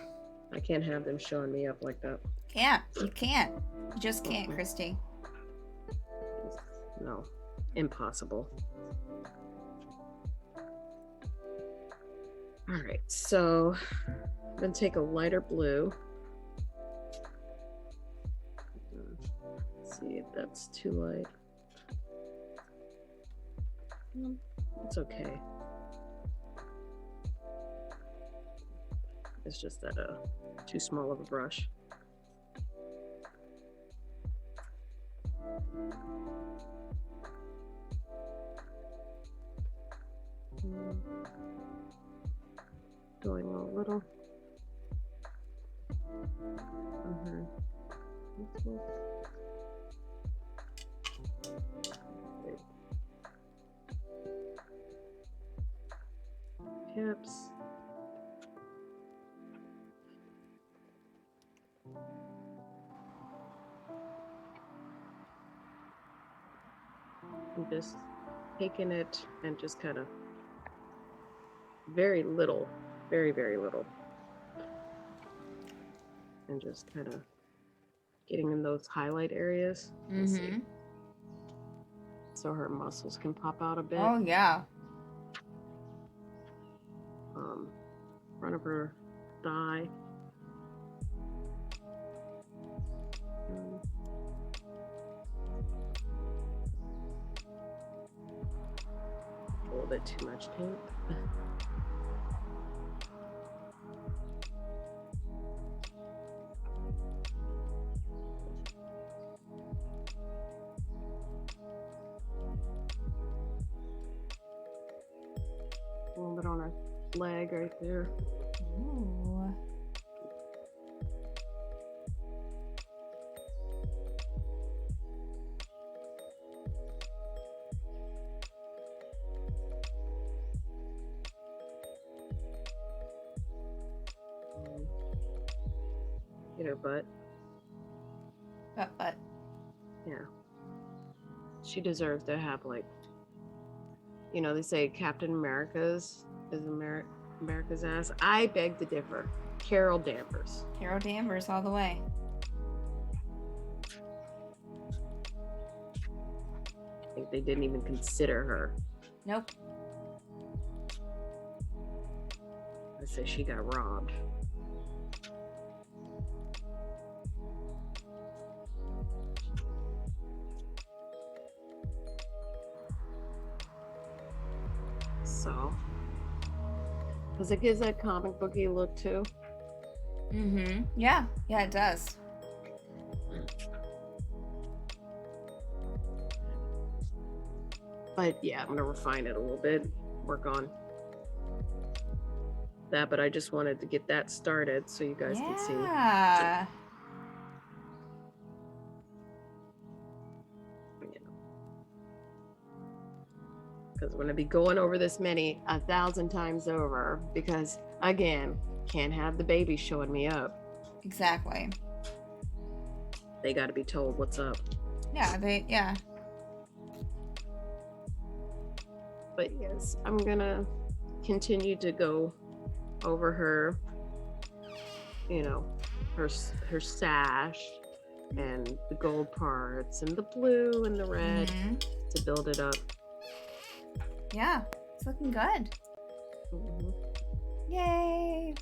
Speaker 2: I can't have them showing me up like that.
Speaker 1: You can't. You just can't, Christy.
Speaker 2: No, impossible. All right, so I'm gonna take a lighter blue. Let's see if that's too light. It's okay. It's just that too small of a brush. Going a little. Hips. I'm just taking it and just kind of very little, very, very little. And just kind of getting in those highlight areas. Let's see. So her muscles can pop out a bit.
Speaker 1: Oh yeah.
Speaker 2: Front of her thigh. A little bit too much paint. A little bit on her leg right there.
Speaker 1: Ooh.
Speaker 2: Get her butt.
Speaker 1: But.
Speaker 2: Yeah. She deserves to have, like, you know, they say Captain America's is America's ass. I beg to differ. Carol Danvers.
Speaker 1: Carol Danvers all the way.
Speaker 2: I think they didn't even consider her.
Speaker 1: Nope.
Speaker 2: I say she got robbed. So, because it gives that comic booky look too.
Speaker 1: Yeah, it does.
Speaker 2: But yeah, I'm gonna refine it a little bit, work on that. But I just wanted to get that started so you guys can see.
Speaker 1: Yeah.
Speaker 2: Because we're gonna be going over this many 1,000 times over. Because again, can't have the baby showing me up.
Speaker 1: Exactly.
Speaker 2: They got to be told what's up.
Speaker 1: Yeah.
Speaker 2: But yes, I'm gonna continue to go over her, her sash and the gold parts and the blue and the red to build it up.
Speaker 1: Yeah, it's looking good.
Speaker 2: Mhm.
Speaker 1: Yay!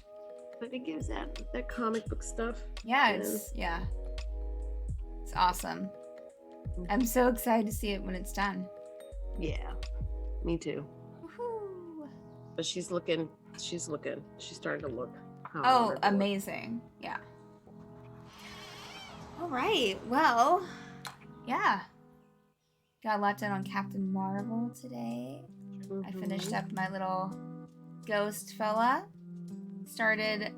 Speaker 2: But it gives that comic book stuff.
Speaker 1: Yeah,
Speaker 2: and-
Speaker 1: it's awesome. I'm so excited to see it when it's done.
Speaker 2: Yeah, me too.
Speaker 1: Woohoo!
Speaker 2: But she's starting to look. how I
Speaker 1: Oh,
Speaker 2: want her to look.
Speaker 1: amazing. Yeah. All right. Well, yeah. Got a lot done on Captain Marvel today. I finished up my little ghost fella. Started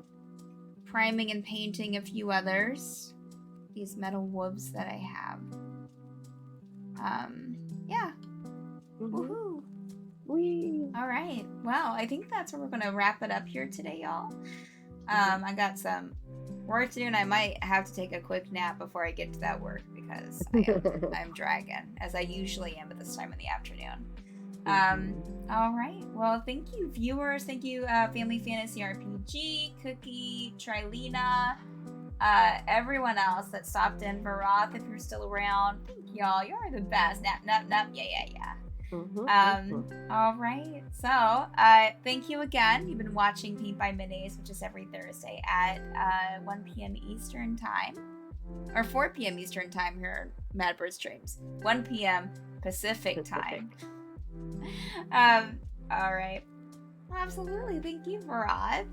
Speaker 1: priming and painting a few others. These metal wolves that I have. Yeah.
Speaker 2: Mhm.
Speaker 1: Woohoo.
Speaker 2: Whee!
Speaker 1: All right. Well, I think that's where we're going to wrap it up here today, y'all. I got some work to do, and I might have to take a quick nap before I get to that work because I'm dragging, as I usually am at this time in the afternoon. All right. Well, thank you, viewers. Thank you, Family Fantasy RPG, Cookie, Trilena, everyone else that stopped in. Varoth, if you're still around. Thank y'all. You're the best. Nap. Yeah. All right. So, thank you again. You've been watching Paint by Minis, which is every Thursday at 1 p.m. Eastern Time. Or 4 p.m. Eastern Time here at Mad Bird Streams. 1 p.m. Pacific Time. All right. Absolutely. Thank you, Varad.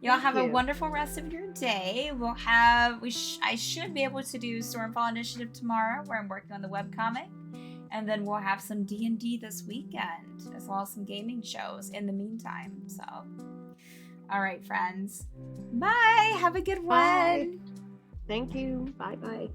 Speaker 1: Y'all have a wonderful rest of your day. I should be able to do Stormfall Initiative tomorrow, where I'm working on the webcomic. And then we'll have some D&D this weekend, as well as some gaming shows in the meantime. So, all right, friends. Bye. Have a good one.
Speaker 2: Thank you. Bye-bye.